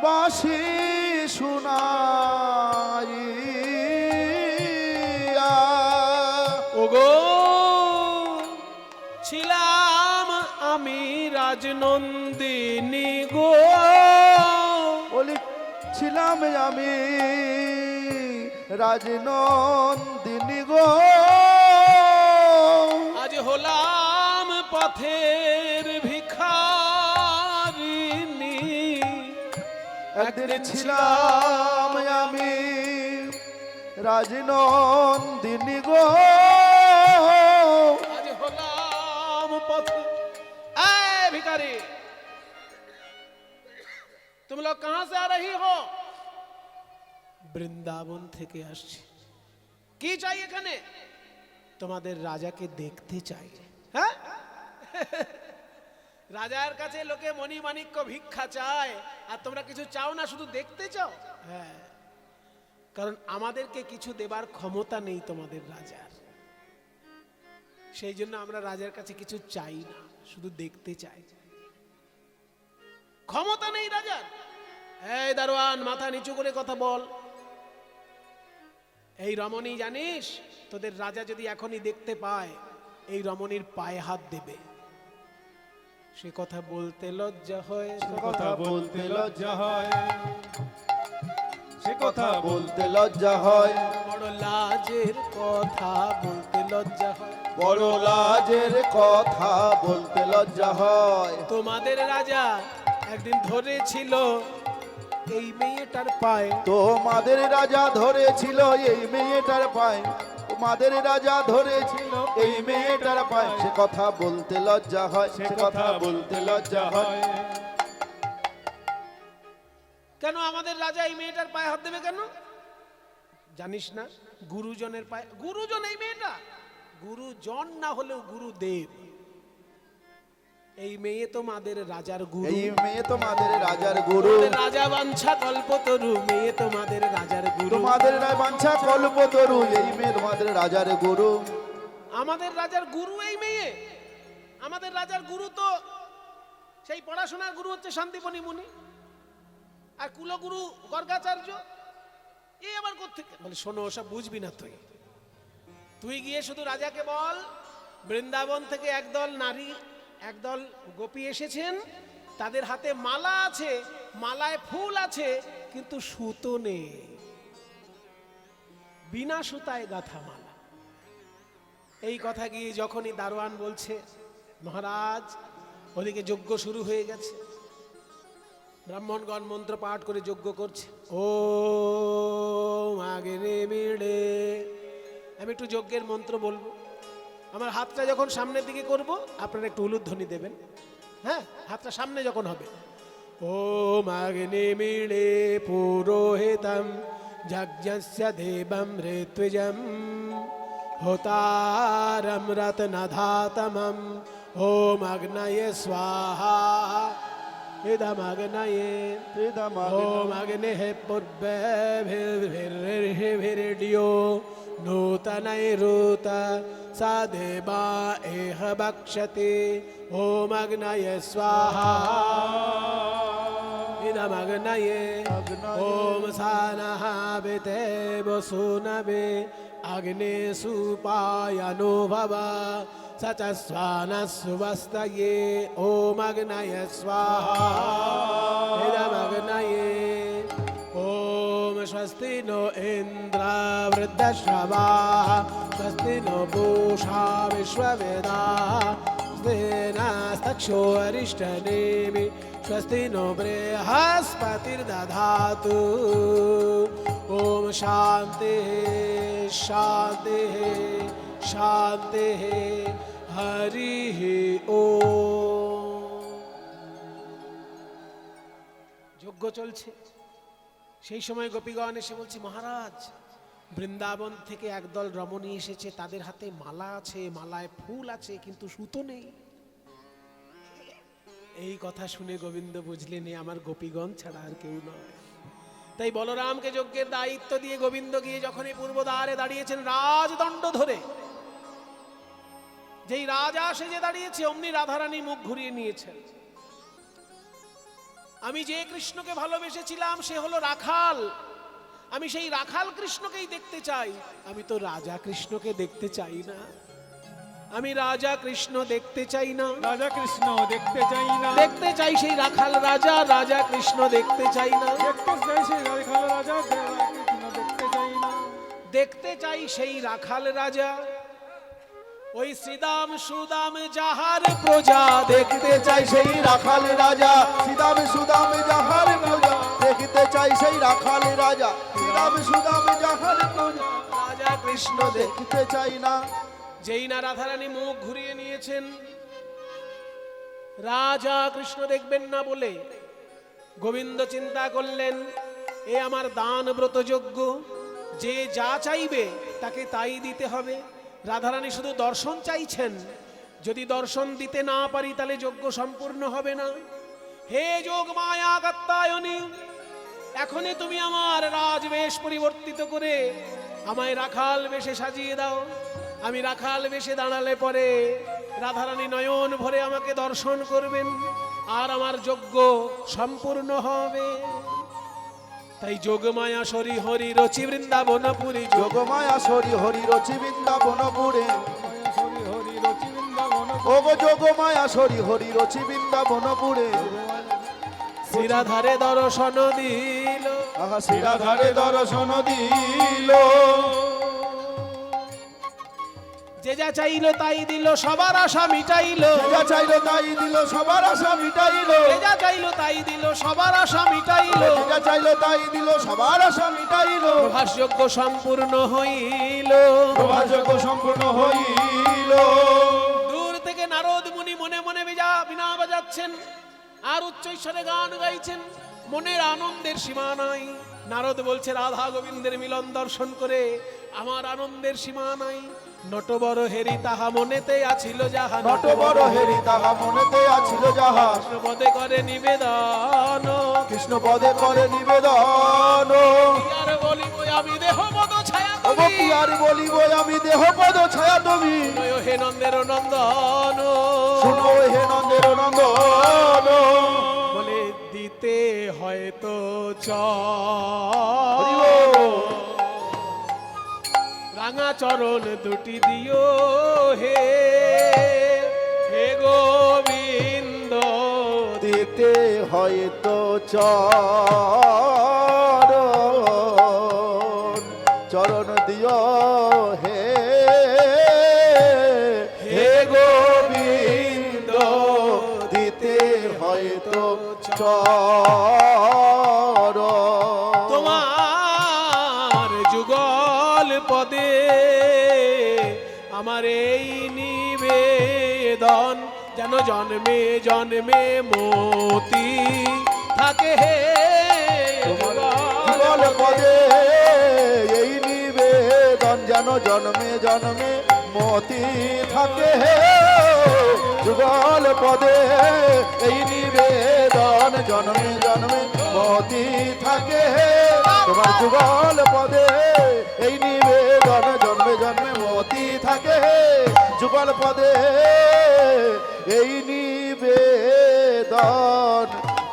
বাঁশি শুনাই। ওগো ছিলাম আমি রাজনন্দিনী গো, বলি ছিলাম আমি রাজনন্দিনী গো, আজ হলাম পথের ভিখারিনী। একদিন ছিলাম আমি রাজনন্দিনী গো, আজ হলাম পথে। এ ভিখারি, तुम लोग कहां से आ रही हो? বৃন্দাবন থেকে আসছি। কি চাই এখানে? তোমাদের রাজাকে দেখতে চাই। হ্যাঁ, রাজার কাছে লোকে মণি মাণিক্য ভিক্ষা চায়, আর তোমরা কিছু চাও না, শুধু দেখতে চাও। হ্যাঁ, কারণ আমাদেরকে কিছু দেবার ক্ষমতা নেই তোমাদের রাজার, সেই জন্য আমরা রাজার কাছে কিছু চাই না, শুধু দেখতে চাই। ক্ষমতা নেই রাজার। এই দারোয়ান, মাথা নিচু করে কথা বল। এই রমণী জানিস, তোদের রাজা যদি এখনই দেখতে পায়, এই রমণীর পায়ে হাত দেবে। সে কথা বলতে লজ্জা হয়, সে কথা বলতে লজ্জা হয়, সে কথা বলতে লজ্জা হয়, বড় লাজের কথা বলতে লজ্জা হয়। বড় লাজের কথা বলতে লজ্জা হয়। তোমাদের রাজা একদিন ধরেছিল এই মেয়েটার পায়ে। তোমাদের রাজা ধরেছিল এই মেয়েটার পায়, তোমাদের রাজা ধরেছিল এই মেয়েটার পায়। সে কথা বলতে লজ্জা হয়, সে কথা বলতে লজ্জা হয়। কেন আমাদের রাজা এই মেয়েটার পায়ে হাত দেবে কেন জানিস না? গুরুজনের পায়ে। গুরুজন এই মেয়েটা, গুরুজন না হলেও গুরুদেব। এই মেয়ে তোমাদের রাজার গুরু, এই মেয়ে তোমাদের রাজার গুরু, তোমাদের রাজা বাঞ্ছা কল্পতরু, মেয়ে তোমাদের রাজার গুরু। তোমাদের বাঞ্ছা কল্পতরু, এই মেয়ে তোমাদের রাজার গুরু। আমাদের রাজার গুরু এই মেয়ে। আমাদের রাজার গুরু তো সেই পড়াশোনার গুরু হচ্ছে শান্তিপনি মুনি, আর কুলগুরু গর্গাচার্য। এই আবার কোত্থেকে? বলে শোনো, ওসব বুঝবি না তুই। তুই গিয়ে শুধু রাজাকে বল বৃন্দাবন থেকে একদল নারী, একদল গোপী এসেছেন, তাদের হাতে মালা আছে, মালায় ফুল আছে, কিন্তু সুতো নেই, বিনা সুতায় গাঁথা মালা। এই কথা গিয়ে যখনই দারোয়ান বলছে, মহারাজ ওদিকে যজ্ঞ শুরু হয়ে গেছে, ব্রাহ্মণগণ মন্ত্র পাঠ করে যজ্ঞ করছে। ও আগ্নে মিড়ে, আমি একটু যজ্ঞের মন্ত্র বলবো। আমার হাতটা যখন সামনের দিকে করব, আপনারা একটু উলুধ্বনি দেবেন। হ্যাঁ, হাতটা সামনে যখন হবে, ও আগ্নে মিড়ে পুরোহিতম যজ্ঞস্য দেবম ঋত্বিজম হোতারম রত্নধাতমম ওম অগ্নয়ে স্বাহা ইদমগ্নয়ে ওম অগ্নেঃ পূর্বেভির্ভির্ডিयो নূতনৈরূত स देवा एह भक्षते ओम अग्नये स्वाहा इदमग्नये ओम सानः विते वसुनवे अग्ने सुपायनो भव स च स्वानः सुवस्तये ओम अग्नये स्वाहा इदमग्नये ओम स्वस्ति नो इंद्र वृद्धश्रवाः स्वस्ति नो पूषा विश्ववेदाः स्वस्ति नस्तक्षो अरिष्टनेमि स्वस्ति नो बृहस्पतिर्दधातु ओम शांति शांति शांति हरि ओम। যজ্ঞ চলছে, সেই সময় গোপীগণ এসে বলছে, মহারাজ বৃন্দাবন থেকে একদল রমণী এসেছে, তাদের হাতে মালা আছে, মালায় ফুল আছে, কিন্তু সুতো নেই। এই কথা শুনে গোবিন্দ বুঝলেন এ আমার গোপীগণ ছাড়া আর কেউ নয়। তাই বলরামকে যজ্ঞের দায়িত্ব দিয়ে গোবিন্দ গিয়ে যখনই পূর্ব দ্বারে দাঁড়িয়েছেন রাজদণ্ড ধরে, যেই রাজা সেজে দাঁড়িয়েছে অমনি রাধারানী মুখ ঘুরিয়ে নিয়েছেন। আমি যে কৃষ্ণকে ভালোবেসেছিলাম সে হলো রাখাল, আমি সেই রাখাল কৃষ্ণকেই দেখতে চাই, আমি তো রাজা কৃষ্ণকে দেখতে চাই না। আমি রাজা কৃষ্ণ দেখতে চাই না, রাজা কৃষ্ণ দেখতে চাই না, দেখতে চাই সেই রাখাল রাজা, রাজা কৃষ্ণ দেখতে চাই না, দেখতে চাই সেই রাখাল রাজা, কৃষ্ণ দেখতে চাই না, দেখতে চাই সেই রাখাল রাজা, ওই শ্রীদাম সুদাম যাহার প্রজা, দেখতে চাই সেই রাখাল রাজা, শ্রীদাম সুদাম যাহার প্রজা, দেখতে চাই সেই রাখাল রাজা, শ্রীদাম সুদাম যাহার প্রজা, রাজা কৃষ্ণ দেখতে চাই না। যেই না রাধারানী মুখ ঘুরিয়ে নিয়েছেন, রাজা কৃষ্ণ দেখবেন না বলে গোবিন্দ চিন্তা করলেন এ আমার দান ব্রত যজ্ঞ, যে যা চাইবে তাকে তাই দিতে হবে। রাধারানী শুধু দর্শন চাইছেন, যদি দর্শন দিতে না পারি তাহলে যজ্ঞ সম্পূর্ণ হবে না। হে যোগ মায়া কাত্তায়নী, এখনই তুমি আমার রাজবেশ পরিবর্তিত করে আমায় রাখাল বেশে সাজিয়ে দাও। আমি রাখাল বেশে দাঁড়ালে পরে রাধারানী নয়ন ভরে আমাকে দর্শন করবেন আর আমার যজ্ঞ সম্পূর্ণ হবে। তাই যোগমায়া সরি হরি রচি বৃন্দাবনপুরী, যোগমায়া সরি হরি রচি বৃন্দাবনপুরে, হরি হরি রচি বৃন্দাবন, ও গো যোগমায়া সরি হরি রচি বৃন্দাবনপুরে, শিরাধারে দর্শন দিল, আহা শিরাধারে দর্শন দিল, যে যা চাইলো তাই দিল, সবার আশা মিটাইলো। যে যা চাইলো তাই দিল, সবার আশা মিটাইলো। যে যা চাইলো তাই দিল, সবার আশা মিটাইলো। যে যা চাইলো তাই দিল, সবার আশা মিটাইলো। প্রভাসযোগ্য সম্পূর্ণ হইল। প্রভাসযোগ্য সম্পূর্ণ হইল। দূর থেকে নারদ মুনি মনে মনে বিনা বাজাচ্ছেন আর উচ্চ ঈশ্বরে গান গাইছেন, মনের আনন্দের সীমা নাই। নারদ বলছে, রাধা গোবিন্দের মিলন দর্শন করে আমার আনন্দের সীমা নাই। নটবর হেরি তাহা মনেতে আছিল যাহা, নট বড় হেরি তাহা মনেতে আছিল যাহা, পদে করে নিবেদন। কৃষ্ণ পদে করে নিবেদন। আর বলিব আমি দেহ পদ ছায়া ওগো তুমি, কি আর বলিব আমি দেহ পদ ছায়া তুমি। নয় হে নন্দের নন্দন। শুনো হে নন্দের নন্দন। বলে দিতে হয়তো হরি বল। রাঙা চরণ দুটি দিও হে, হে গোবিন্দ। দিতে হয়তো চরণ, চরণ দিও হে, হে গোবিন্দ। দিতে হয়তো চরণ। তোমার যুগল পদে আমার এই নিবেদন, যেন জন্মে জন্মে মতি থাকে হে। যুগল পদে এই নিবেদন, যেন জন্মে জন্মে মতি থাকে হে। যুগল পদে এই নিবেদন, জন্মে জন্মে মতি থাকে হে। তোমার যুগল পদে এই নিবেদন, জন্মে জন্মে মতি থাকে হে। যুগল পদে এই নিবেদন,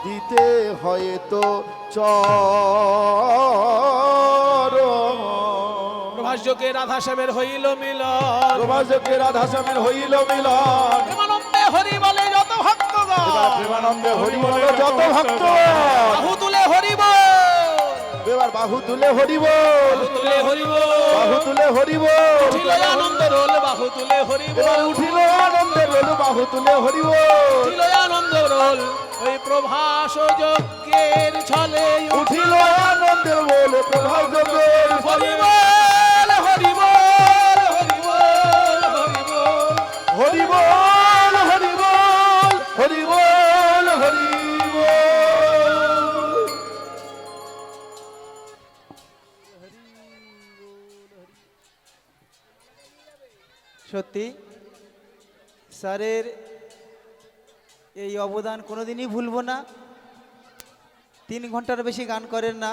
দিতে হয়তো চরণ। প্রভাসযোগে রাধা শ্যামের হইল মিলন, প্রভাসযোগে রাধা শ্যামের হইল মিলন। প্রেমানন্দে হরি বলে যত ভক্তগণ, এবার প্রেমানন্দে হরি বল যত ভক্ত। বাহু তুলে হরি বল, এবার বাহু তুলে হরি বল, বাহু তুলে হরি বল। বাহু তুলে হরি বল। উঠিল আনন্দ রোল, বাহু তুলে হরি বল। এবার উঠিল আনন্দের রোল, বাহু তুলে হরি বল। উঠিল আনন্দ রোল, ওই প্রভাস যজ্ঞের ছলে উঠিল আনন্দের রোল, প্রভাসযোগের হরি ফলে। বল, হরি বল, হরি বল, হরি বল। হরি বল, হরি বল, হরি বল, হরি বল। সত্যি স্যারের এই অবদান কোনোদিনই ভুলবো না। 3 ঘন্টার বেশি গান করেন না।